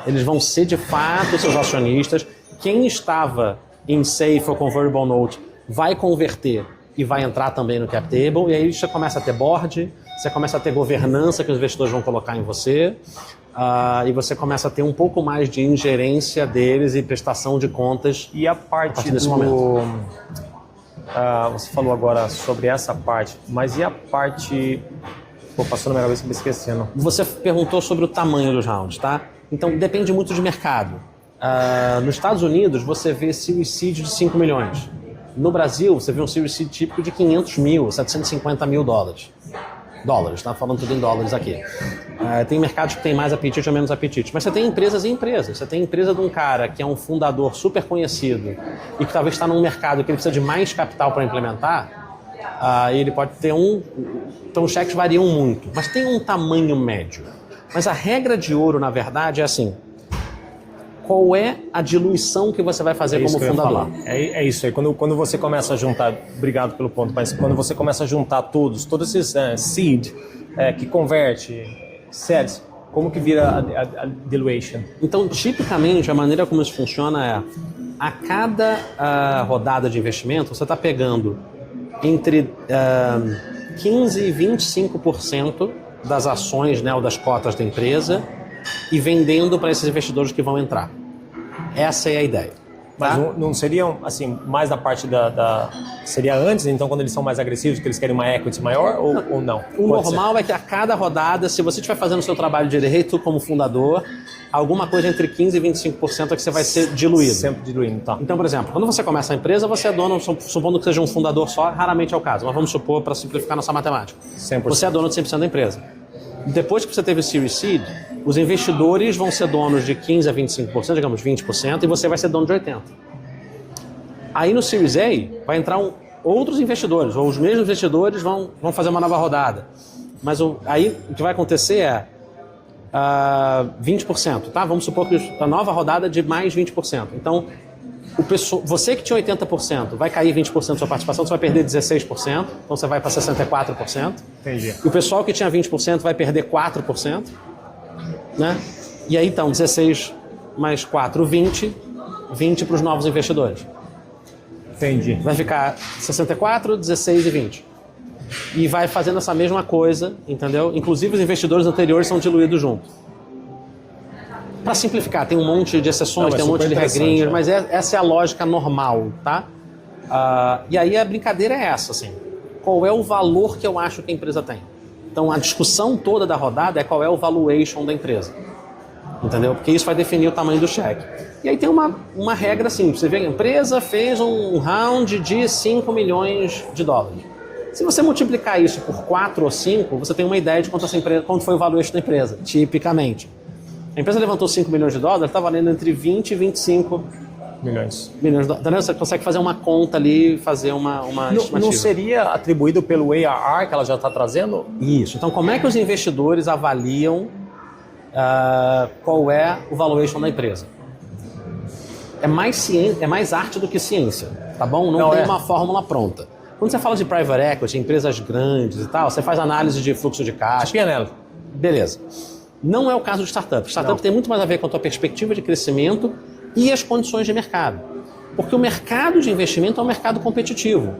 eles vão ser, de fato, seus acionistas. Quem estava em safe ou convertible note vai converter e vai entrar também no cap table, e aí você começa a ter board, você começa a ter governança que os investidores vão colocar em você, e você começa a ter um pouco mais de ingerência deles e prestação de contas. E a parte desse momento? Você falou agora sobre essa parte, mas e a parte... Pô, passou na minha cabeça que eu me esquecendo. Você perguntou sobre o tamanho dos rounds, tá? Então, depende muito de mercado. Nos Estados Unidos, você vê Series Seed de 5 milhões. No Brasil, você vê um Series Seed típico de 500 mil, 750 mil dólares. Tá falando tudo em dólares aqui. Tem mercados que tem mais apetite ou menos apetite. Mas você tem empresas e empresas. Você tem empresa de um cara que é um fundador super conhecido e que talvez está num mercado que ele precisa de mais capital para implementar. Ele pode ter Então os cheques variam muito, mas tem um tamanho médio. Mas a regra de ouro, na verdade, é assim: qual é a diluição que você vai fazer como fundador? É isso aí. Quando você começa a juntar, obrigado pelo ponto, mas quando você começa a juntar todos esses seed, que converte, séries, como que vira a dilution? Então, tipicamente, a maneira como isso funciona é, a cada rodada de investimento, você está pegando entre 15% e 25% das ações, né, ou das cotas da empresa, e vendendo para esses investidores que vão entrar. Essa é a ideia. Mas não seriam, assim, mais da parte Seria antes, então, quando eles são mais agressivos, que eles querem uma equity maior, ou não? O normal é que a cada rodada, se você estiver fazendo o seu trabalho direito como fundador, alguma coisa entre 15% e 25% é que você vai ser diluído. Sempre diluindo, tá. Então, por exemplo, quando você começa a empresa, você é dono, supondo que seja um fundador só, raramente é o caso, mas vamos supor, para simplificar nossa matemática. 100%. Você é dono de 100% da empresa. Depois que você teve o Series Seed, os investidores vão ser donos de 15% a 25%, digamos 20%, e você vai ser dono de 80%. Aí no Series A vai entrar outros investidores, ou os mesmos investidores vão fazer uma nova rodada. Mas aí o que vai acontecer é 20%, tá? Vamos supor que a nova rodada é de mais 20%. Então, você que tinha 80% vai cair 20% da sua participação, você vai perder 16%, então você vai para 64%. Entendi. E o pessoal que tinha 20% vai perder 4%, né? E aí então, 16 mais 4, 20 para os novos investidores. Entendi. Vai ficar 64, 16 e 20. E vai fazendo essa mesma coisa, entendeu? Inclusive os investidores anteriores são diluídos junto. Para simplificar, tem um monte de exceções, tem um monte de regrinhas, mas essa é a lógica normal, tá? E aí a brincadeira é essa, assim. Qual é o valor que eu acho que a empresa tem? Então a discussão toda da rodada é qual é o valuation da empresa. Entendeu? Porque isso vai definir o tamanho do cheque. E aí tem uma regra simples. Você vê que a empresa fez um round de 5 milhões de dólares. Se você multiplicar isso por 4 ou 5, você tem uma ideia de quanto foi o valuation da empresa, tipicamente. A empresa levantou 5 milhões de dólares, está valendo entre 20 e 25 milhões de dólares. Você consegue fazer uma conta ali, fazer uma estimativa. Não seria atribuído pelo ARR que ela já está trazendo? Isso. Então, como é que os investidores avaliam qual é o valuation da empresa? É mais arte do que ciência, tá bom? Não tem uma fórmula pronta. Quando você fala de private equity, empresas grandes e tal, você faz análise de fluxo de caixa. P&L. Beleza. Não é o caso de startup. Startup tem muito mais a ver com a tua perspectiva de crescimento e as condições de mercado. Porque o mercado de investimento é um mercado competitivo.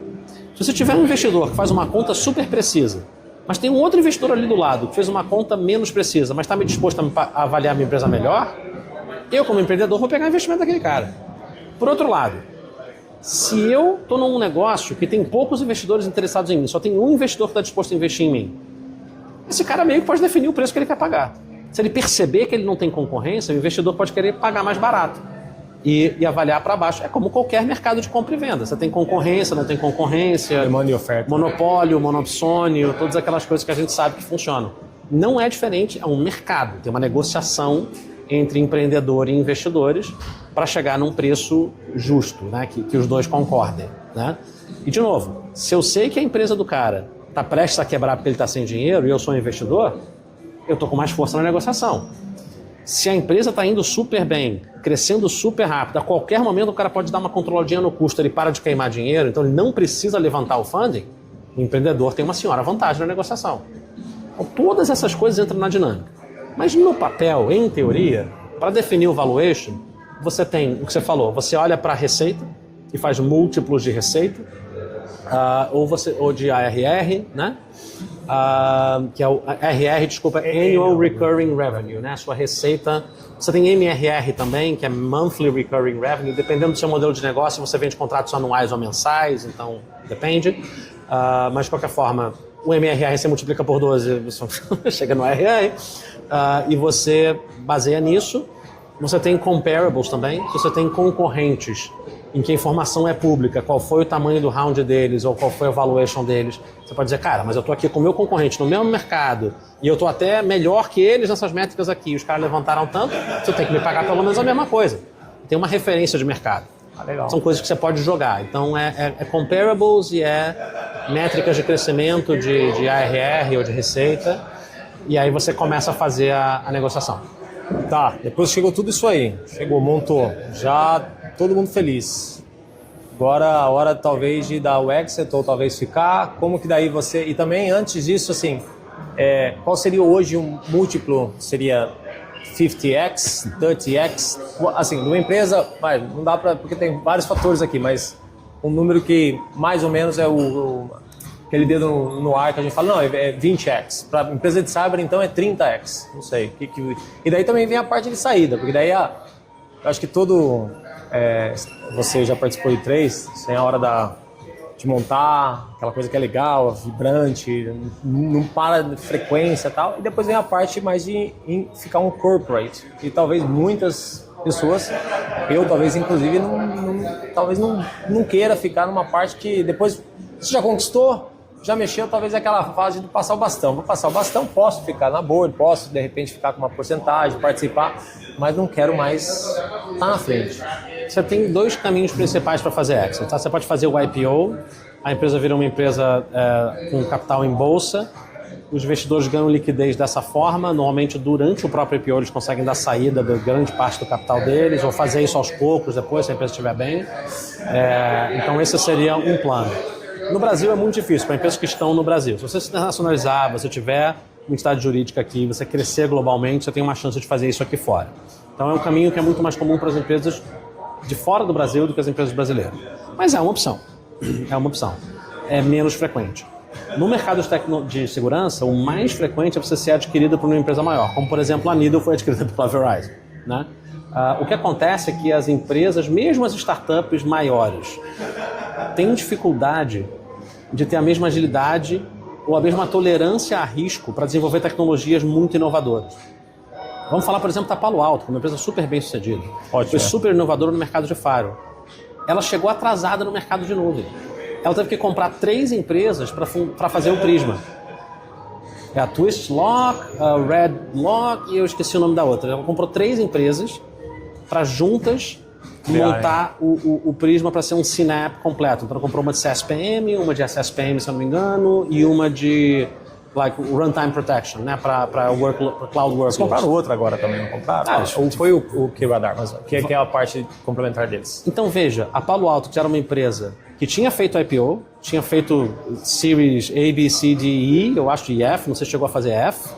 Se você tiver um investidor que faz uma conta super precisa, mas tem um outro investidor ali do lado que fez uma conta menos precisa, mas está me disposto a avaliar a minha empresa melhor, eu, como empreendedor, vou pegar o investimento daquele cara. Por outro lado, se eu estou num negócio que tem poucos investidores interessados em mim, só tem um investidor que está disposto a investir em mim, esse cara meio que pode definir o preço que ele quer pagar. Se ele perceber que ele não tem concorrência, o investidor pode querer pagar mais barato e avaliar para baixo. É como qualquer mercado de compra e venda. Você tem concorrência, não tem concorrência, demanda e oferta, monopólio, monopsônio, todas aquelas coisas que a gente sabe que funcionam. Não é diferente, é um mercado. Tem uma negociação entre empreendedor e investidores para chegar num preço justo, né? que os dois concordem. Né? E, de novo, se eu sei que a empresa do cara está prestes a quebrar porque ele está sem dinheiro e eu sou um investidor, eu estou com mais força na negociação. Se a empresa está indo super bem, crescendo super rápido, a qualquer momento o cara pode dar uma controladinha no custo, ele para de queimar dinheiro, então ele não precisa levantar o funding, o empreendedor tem uma senhora vantagem na negociação. Então, todas essas coisas entram na dinâmica. Mas no papel, em teoria, para definir o valuation, você tem o que você falou, você olha para a receita e faz múltiplos de receita, ou de ARR, né? Que é o ARR, desculpa, Annual Recurring Revenue, né? A sua receita. Você tem MRR também, que é Monthly Recurring Revenue. Dependendo do seu modelo de negócio, você vende contratos anuais ou mensais, então depende. Mas de qualquer forma, o MRR você multiplica por 12, você chega no ARR, e você baseia nisso. Você tem comparables também, se você tem concorrentes em que a informação é pública, qual foi o tamanho do round deles ou qual foi a valuation deles, você pode dizer, cara, mas eu estou aqui com o meu concorrente no mesmo mercado e eu estou até melhor que eles nessas métricas aqui, os caras levantaram tanto, você tem que me pagar pelo menos a mesma coisa. Tem uma referência de mercado. Legal. São coisas que você pode jogar. Então é comparables e é métricas de crescimento de ARR ou de receita, e aí você começa a fazer a negociação. Tá, depois chegou tudo isso aí, montou, já todo mundo feliz. Agora a hora talvez de dar o exit ou talvez ficar, como que daí você... E também antes disso, assim, qual seria hoje um múltiplo? Seria 50x, 30x? Assim, numa empresa, não dá pra... Porque tem vários fatores aqui, mas um número que mais ou menos é aquele dedo no ar que a gente fala, não, é 20x. Para a empresa de cyber, então, é 30x. Não sei. E daí também vem a parte de saída, porque daí eu acho que todo... você já participou de 3, tem a hora de montar, aquela coisa que é legal, vibrante, não para de frequência e tal. E depois vem a parte mais de ficar um corporate. E talvez muitas pessoas, eu talvez inclusive, talvez não queira ficar numa parte que depois você já conquistou, já mexeu, talvez aquela fase de passar o bastão. Vou passar o bastão, posso ficar na board, posso de repente ficar com uma porcentagem, participar, mas não quero mais estar na frente. Você tem 2 caminhos principais para fazer exit. Tá? Você pode fazer o IPO, a empresa vira uma empresa com capital em bolsa, os investidores ganham liquidez dessa forma, normalmente durante o próprio IPO eles conseguem dar saída de grande parte do capital deles, ou fazer isso aos poucos depois, se a empresa estiver bem. Então esse seria um plano. No Brasil é muito difícil, para empresas que estão no Brasil. Se você se internacionalizar, você tiver uma entidade jurídica aqui, você crescer globalmente, você tem uma chance de fazer isso aqui fora. Então é um caminho que é muito mais comum para as empresas de fora do Brasil do que as empresas brasileiras. Mas é uma opção. É uma opção. É menos frequente. No mercado de segurança, o mais frequente é você ser adquirido por uma empresa maior, como por exemplo a Needle foi adquirida pela Verizon. né? O que acontece é que as empresas, mesmo as startups maiores, têm dificuldade de ter a mesma agilidade ou a mesma tolerância a risco para desenvolver tecnologias muito inovadoras. Vamos falar, por exemplo, da Palo Alto, que é uma empresa super bem sucedida. Foi super inovadora no mercado de firewall. Ela chegou atrasada no mercado de nuvem. Ela teve que comprar 3 empresas para fazer o Prisma. É a Twistlock, a Redlock e eu esqueci o nome da outra. Ela comprou 3 empresas para juntas montar o Prisma para ser um CNAPP completo. Então ela comprou uma de CSPM, uma de SSPM, se eu não me engano, e uma de runtime protection, né, para cloud workloads. Eles compraram outra agora também, não compraram? Ou foi o QRadar, mas que é a parte complementar deles? Então veja, a Palo Alto, que era uma empresa que tinha feito IPO, tinha feito Series A, B, C, D, E, eu acho de F, não sei se chegou a fazer F,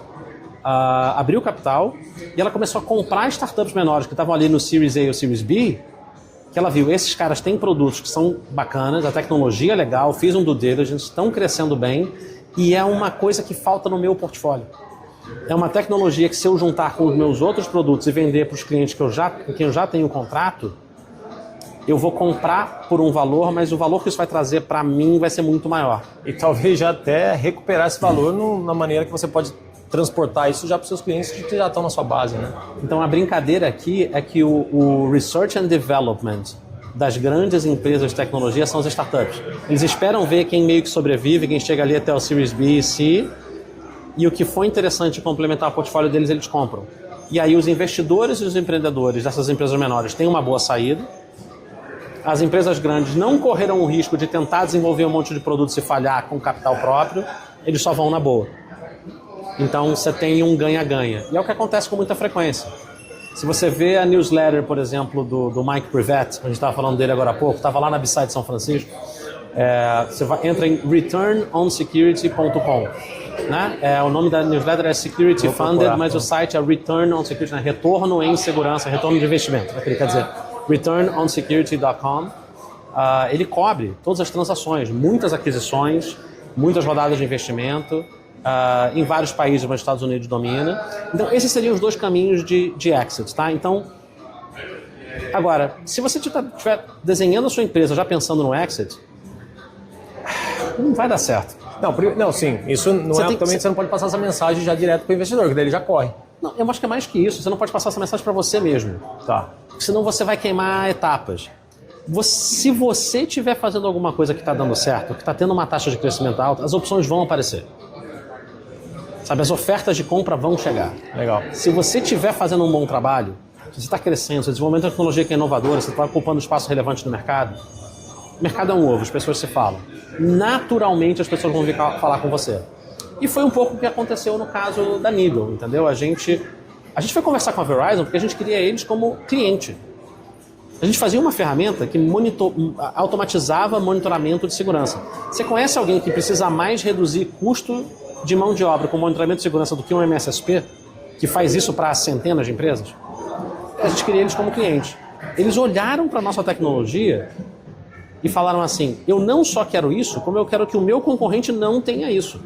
abriu capital e ela começou a comprar startups menores que estavam ali no Series A ou Series B, que ela viu, esses caras têm produtos que são bacanas, a tecnologia é legal, fiz um due diligence, estão crescendo bem e é uma coisa que falta no meu portfólio. É uma tecnologia que se eu juntar com os meus outros produtos e vender para os clientes com quem eu já tenho contrato, eu vou comprar por um valor, mas o valor que isso vai trazer para mim vai ser muito maior. E talvez já até recuperar esse valor na maneira que você pode transportar isso já para os seus clientes que já estão na sua base, né? Então a brincadeira aqui é que o Research and Development das grandes empresas de tecnologia são as startups. Eles esperam ver quem meio que sobrevive, quem chega ali até o Series B e C, e o que for interessante complementar o portfólio deles, eles compram. E aí os investidores e os empreendedores dessas empresas menores têm uma boa saída. As empresas grandes não correram o risco de tentar desenvolver um monte de produtos e falhar com capital próprio, eles só vão na boa. Então você tem um ganha-ganha. E é o que acontece com muita frequência. Se você vê a newsletter, por exemplo, do Mike Privet, a gente estava falando dele agora há pouco, estava lá na B-Side São Francisco, você entra em returnonsecurity.com. Né? O nome da newsletter é Security Funded, mas o site é Return on Security, né? Retorno em segurança, retorno de investimento, é o que ele quer dizer. returnonsecurity.com. Ele cobre todas as transações, muitas aquisições, muitas rodadas de investimento, em vários países, mas os Estados Unidos domina. Então, esses seriam os 2 caminhos de exit, tá? Então, agora, se você estiver desenhando a sua empresa já pensando no exit, não vai dar certo. Não, sim. Isso não você não pode passar essa mensagem já direto para o investidor, que daí ele já corre. Não, eu acho que é mais que isso. Você não pode passar essa mensagem para você mesmo. Tá. Senão você vai queimar etapas. Se você estiver fazendo alguma coisa que está dando certo, que está tendo uma taxa de crescimento alta, as opções vão aparecer. Sabe, as ofertas de compra vão chegar. Legal. Se você estiver fazendo um bom trabalho, se você está crescendo, você desenvolvendo tecnologia que é inovadora, você está ocupando espaço relevante no mercado, o mercado é um ovo, as pessoas se falam. Naturalmente as pessoas vão vir falar com você. E foi um pouco o que aconteceu no caso da Needle, entendeu? A gente foi conversar com a Verizon porque a gente queria eles como cliente. A gente fazia uma ferramenta que automatizava monitoramento de segurança. Você conhece alguém que precisa mais reduzir custo de mão de obra com monitoramento de segurança do que um MSSP, que faz isso para centenas de empresas? A gente queria eles como cliente. Eles olharam para a nossa tecnologia e falaram assim, eu não só quero isso, como eu quero que o meu concorrente não tenha isso.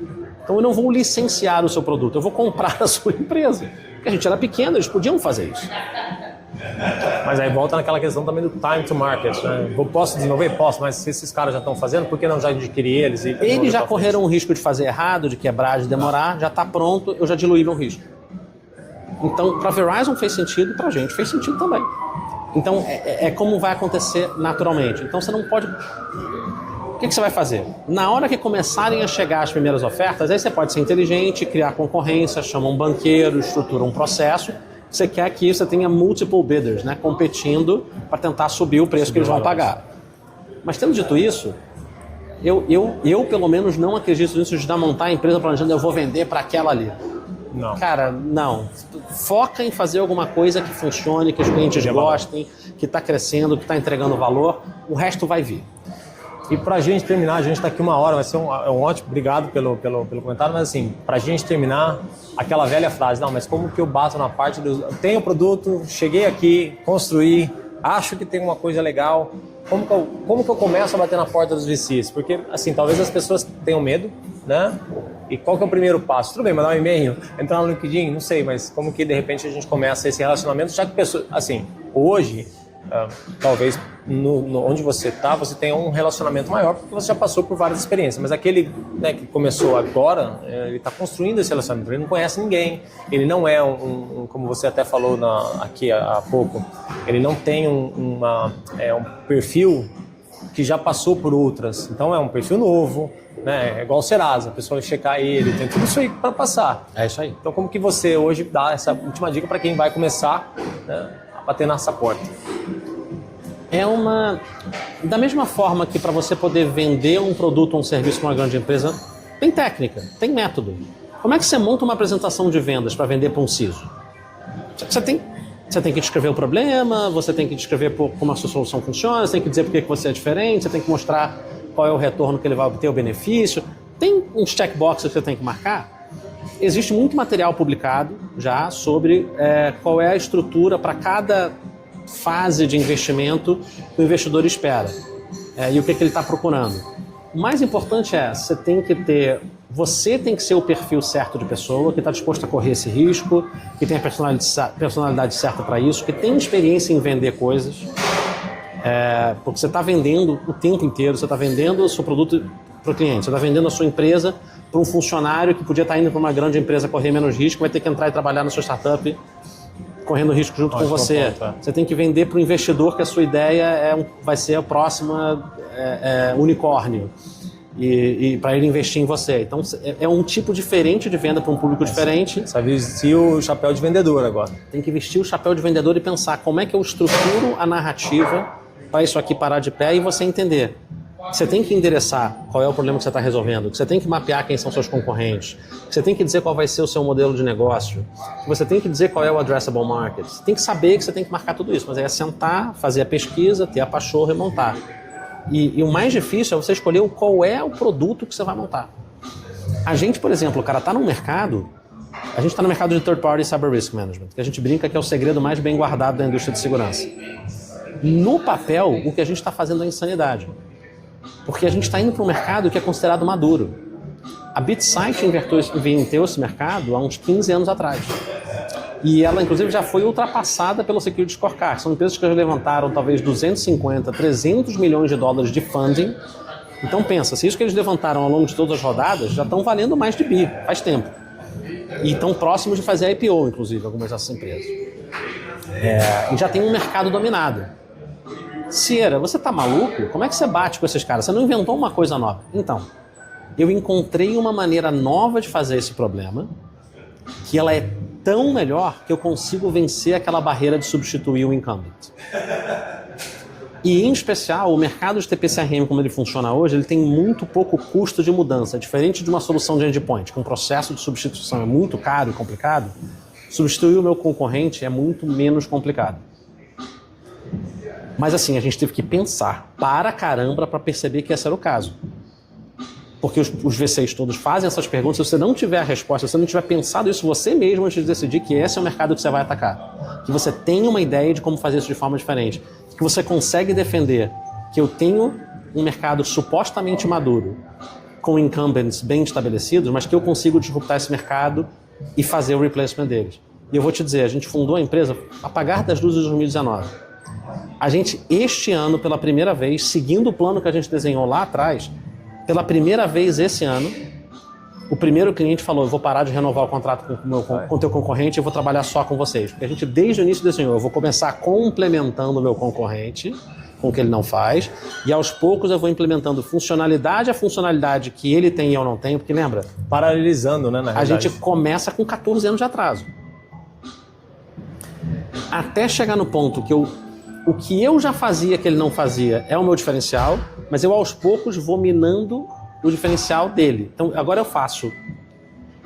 Então eu não vou licenciar o seu produto, eu vou comprar a sua empresa. Porque a gente era pequeno, eles podiam fazer isso. Mas aí volta naquela questão também do time to market, né? Eu posso desenvolver? Posso, mas se esses caras já estão fazendo, por que não já adquirir eles? Eles já correram o risco de fazer errado, de quebrar, de demorar, já está pronto, eu já diluí meu risco. Então, para a Verizon fez sentido, para a gente fez sentido também. Então, é como vai acontecer naturalmente. Então, você não pode... O que você vai fazer? Na hora que começarem a chegar as primeiras ofertas, aí você pode ser inteligente, criar concorrência, chama um banqueiro, estrutura um processo. Você quer que você tenha multiple bidders, né, competindo para tentar subir o preço que eles vão pagar. Mas tendo dito isso, eu pelo menos não acredito nisso de montar a empresa planejando eu vou vender para aquela ali. Não. Cara, não. Foca em fazer alguma coisa que funcione, que os clientes gostem, que está crescendo, que está entregando valor. O resto vai vir. E pra gente terminar, a gente está aqui 1 hora, vai ser um ótimo, obrigado pelo comentário, mas assim, pra gente terminar, aquela velha frase, não, mas como que eu bato na parte do... Tenho o produto, cheguei aqui, construí, acho que tem uma coisa legal, como que eu começo a bater na porta dos VCs? Porque, assim, talvez as pessoas tenham medo, né? E qual que é o primeiro passo? Tudo bem, mandar um e-mail, entrar no LinkedIn, não sei, mas como que de repente a gente começa esse relacionamento, já que pessoas, assim, hoje, talvez onde você está, você tenha um relacionamento maior porque você já passou por várias experiências, mas aquele, né, que começou agora, ele está construindo esse relacionamento, ele não conhece ninguém, ele não é como você até falou aqui há pouco, ele não tem um perfil que já passou por outras, então é um perfil novo, né? É igual o Serasa, a pessoa vai checar ele, tem tudo isso aí para passar. É isso aí. Então como que você hoje dá essa última dica para quem vai começar, né, a bater nessa porta? Da mesma forma que para você poder vender um produto ou um serviço para uma grande empresa, tem técnica, tem método. Como é que você monta uma apresentação de vendas para vender para um CISO? Você tem que descrever o problema, você tem que descrever como a sua solução funciona, você tem que dizer por que você é diferente, você tem que mostrar qual é o retorno que ele vai obter, o benefício. Tem uns checkboxes que você tem que marcar. Existe muito material publicado já sobre qual é a estrutura para cada fase de investimento que o investidor espera e o que ele está procurando. O mais importante você tem que ser o perfil certo de pessoa, que está disposto a correr esse risco, que tem a personalidade certa para isso, que tem experiência em vender coisas, porque você está vendendo o tempo inteiro, você está vendendo o seu produto para o cliente, você está vendendo a sua empresa para um funcionário que podia estar indo para uma grande empresa correr menos risco, vai ter que entrar e trabalhar na sua startup correndo risco junto com você. Você tem que vender para o investidor que a sua ideia vai ser a próxima unicórnio e para ele investir em você. Então é um tipo diferente de venda para um público diferente. Você vai vestir o chapéu de vendedor agora. Tem que vestir o chapéu de vendedor e pensar como é que eu estruturo a narrativa para isso aqui parar de pé e você entender. Você tem que endereçar qual é o problema que você está resolvendo, você tem que mapear quem são seus concorrentes, você tem que dizer qual vai ser o seu modelo de negócio, você tem que dizer qual é o addressable market, você tem que saber que você tem que marcar tudo isso, mas é sentar, fazer a pesquisa, ter a pachorra e montar. E o mais difícil é você escolher qual é o produto que você vai montar. A gente, por exemplo, o cara está no mercado, a gente está no mercado de Third Party Cyber Risk Management, que a gente brinca que é o segredo mais bem guardado da indústria de segurança. No papel, o que a gente está fazendo é insanidade. Porque a gente está indo para um mercado que é considerado maduro. A BitSight inventou esse mercado há uns 15 anos atrás. E ela, inclusive, já foi ultrapassada pelo Security Scorecard. São empresas que já levantaram talvez 250, 300 milhões de dólares de funding. Então pensa, se isso que eles levantaram ao longo de todas as rodadas já estão valendo mais de bi, faz tempo. E estão próximos de fazer IPO, inclusive, algumas dessas empresas. E já tem um mercado dominado. Sierra, você tá maluco? Como é que você bate com esses caras? Você não inventou uma coisa nova. Então, eu encontrei uma maneira nova de fazer esse problema, que ela é tão melhor que eu consigo vencer aquela barreira de substituir o incumbent. E, em especial, o mercado de TPCRM, como ele funciona hoje, ele tem muito pouco custo de mudança. Diferente de uma solução de endpoint, que um processo de substituição é muito caro e complicado, substituir o meu concorrente é muito menos complicado. Mas assim, a gente teve que pensar para caramba para perceber que esse era o caso. Porque os V6 todos fazem essas perguntas, se você não tiver a resposta, se você não tiver pensado isso você mesmo antes de decidir que esse é o mercado que você vai atacar, que você tem uma ideia de como fazer isso de forma diferente, que você consegue defender que eu tenho um mercado supostamente maduro, com incumbents bem estabelecidos, mas que eu consigo disruptar esse mercado e fazer o replacement deles. E eu vou te dizer, a gente fundou a empresa apagar das luzes de 2019. A gente, este ano, pela primeira vez, seguindo o plano que a gente desenhou lá atrás, pela primeira vez esse ano, o primeiro cliente falou, eu vou parar de renovar o contrato com o teu concorrente e vou trabalhar só com vocês. Porque a gente, desde o início desenhou, eu vou começar complementando o meu concorrente com o que ele não faz, e aos poucos eu vou implementando funcionalidade a funcionalidade que ele tem e eu não tenho, porque lembra? Paralelizando, né, na realidade. A gente começa com 14 anos de atraso. Até chegar no ponto que o que eu já fazia que ele não fazia é o meu diferencial, mas eu aos poucos vou minando o diferencial dele. Então agora eu faço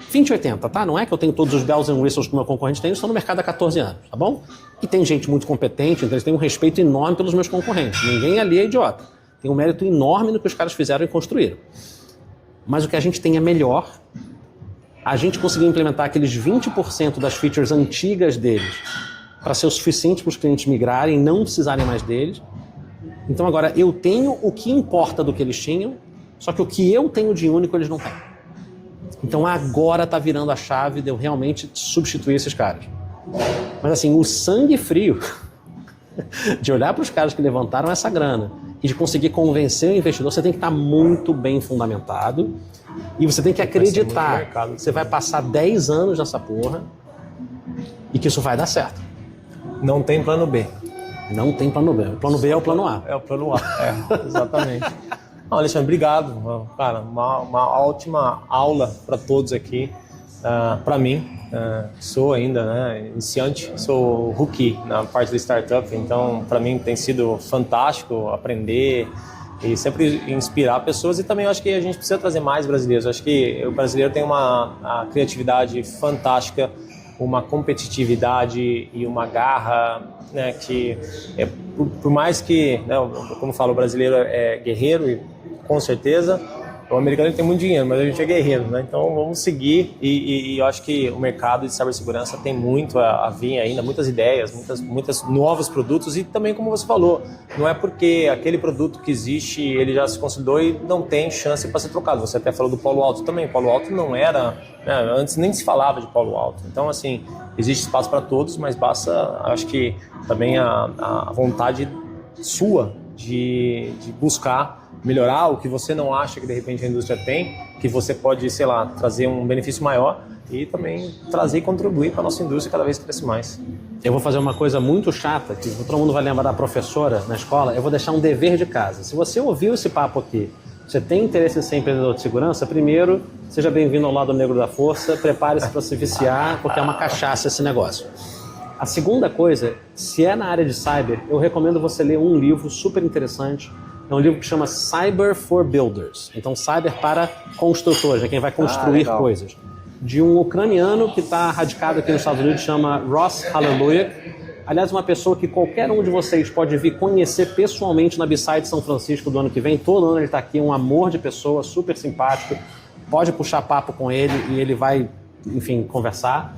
20-80, tá? Não é que eu tenho todos os bells and whistles que o meu concorrente tem, eles estão no mercado há 14 anos, tá bom? E tem gente muito competente, então eles têm um respeito enorme pelos meus concorrentes. Ninguém ali é idiota. Tem um mérito enorme no que os caras fizeram e construíram. Mas o que a gente tem é melhor. A gente conseguiu implementar aqueles 20% das features antigas deles para ser o suficiente para os clientes migrarem e não precisarem mais deles. Então agora eu tenho o que importa do que eles tinham, só que o que eu tenho de único eles não têm. Então agora tá virando a chave de eu realmente substituir esses caras. Mas assim, o sangue frio de olhar para os caras que levantaram essa grana e de conseguir convencer o investidor, você tem que estar muito bem fundamentado e você tem que acreditar que você vai passar 10 anos nessa porra e que isso vai dar certo. Não tem plano B. Não tem plano B. O plano B é o plano A. É o plano A, exatamente. Não, Alexandre, obrigado. Cara, uma ótima aula para todos aqui. Para mim, sou ainda, né, iniciante, sou rookie na parte da startup, então para mim tem sido fantástico aprender e sempre inspirar pessoas, e também eu acho que a gente precisa trazer mais brasileiros. Eu acho que o brasileiro tem uma criatividade fantástica, uma competitividade e uma garra, né, que por mais que, né, como falo, o brasileiro é guerreiro, e com certeza o americano tem muito dinheiro, mas a gente é guerreiro, né? Então vamos seguir, e eu acho que o mercado de cibersegurança tem muito a vir ainda, muitas ideias, muitos novos produtos, e também, como você falou, não é porque aquele produto que existe, ele já se consolidou e não tem chance para ser trocado. Você até falou do Palo Alto também. Palo Alto não era, né, antes nem se falava de Palo Alto. Então, assim, existe espaço para todos, mas basta, acho que também a vontade sua de buscar melhorar o que você não acha que de repente a indústria tem, que você pode, sei lá, trazer um benefício maior e também trazer e contribuir para a nossa indústria cada vez crescer mais. Eu vou fazer uma coisa muito chata, que todo mundo vai lembrar da professora na escola, eu vou deixar um dever de casa. Se você ouviu esse papo aqui, você tem interesse em ser empreendedor de segurança, primeiro, seja bem-vindo ao lado negro da força, prepare-se para se viciar, porque é uma cachaça esse negócio. A segunda coisa, se é na área de cyber, eu recomendo você ler um livro super interessante. É um livro que chama Cyber for Builders. Então, cyber para construtores, quem vai construir coisas. De um ucraniano que está radicado aqui nos Estados Unidos, chama Ross Hallelujah. Aliás, uma pessoa que qualquer um de vocês pode vir conhecer pessoalmente na B-Side São Francisco do ano que vem. Todo ano ele está aqui, um amor de pessoa, super simpático. Pode puxar papo com ele e ele vai, enfim, conversar.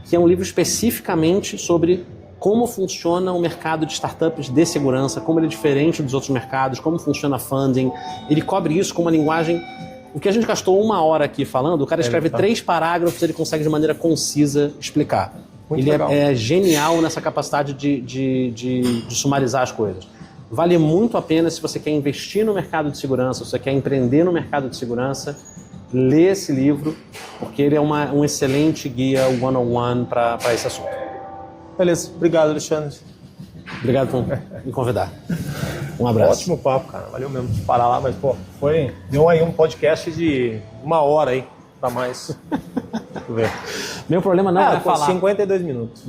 Que é um livro especificamente sobre como funciona o mercado de startups de segurança, como ele é diferente dos outros mercados, como funciona funding. Ele cobre isso com uma linguagem... O que a gente gastou 1 hora aqui falando, o cara escreve 3 parágrafos, ele consegue de maneira concisa explicar. Ele é genial nessa capacidade de sumarizar as coisas. Vale muito a pena se você quer investir no mercado de segurança, se você quer empreender no mercado de segurança, lê esse livro, porque ele é um excelente guia one-on-one para esse assunto. Beleza, obrigado, Alexandre. Obrigado por me convidar. Um abraço. Ótimo papo, cara. Valeu mesmo de parar lá, mas pô, deu aí um podcast de 1 hora aí, pra mais. Deixa eu ver. Meu problema não é falar. 52 minutos.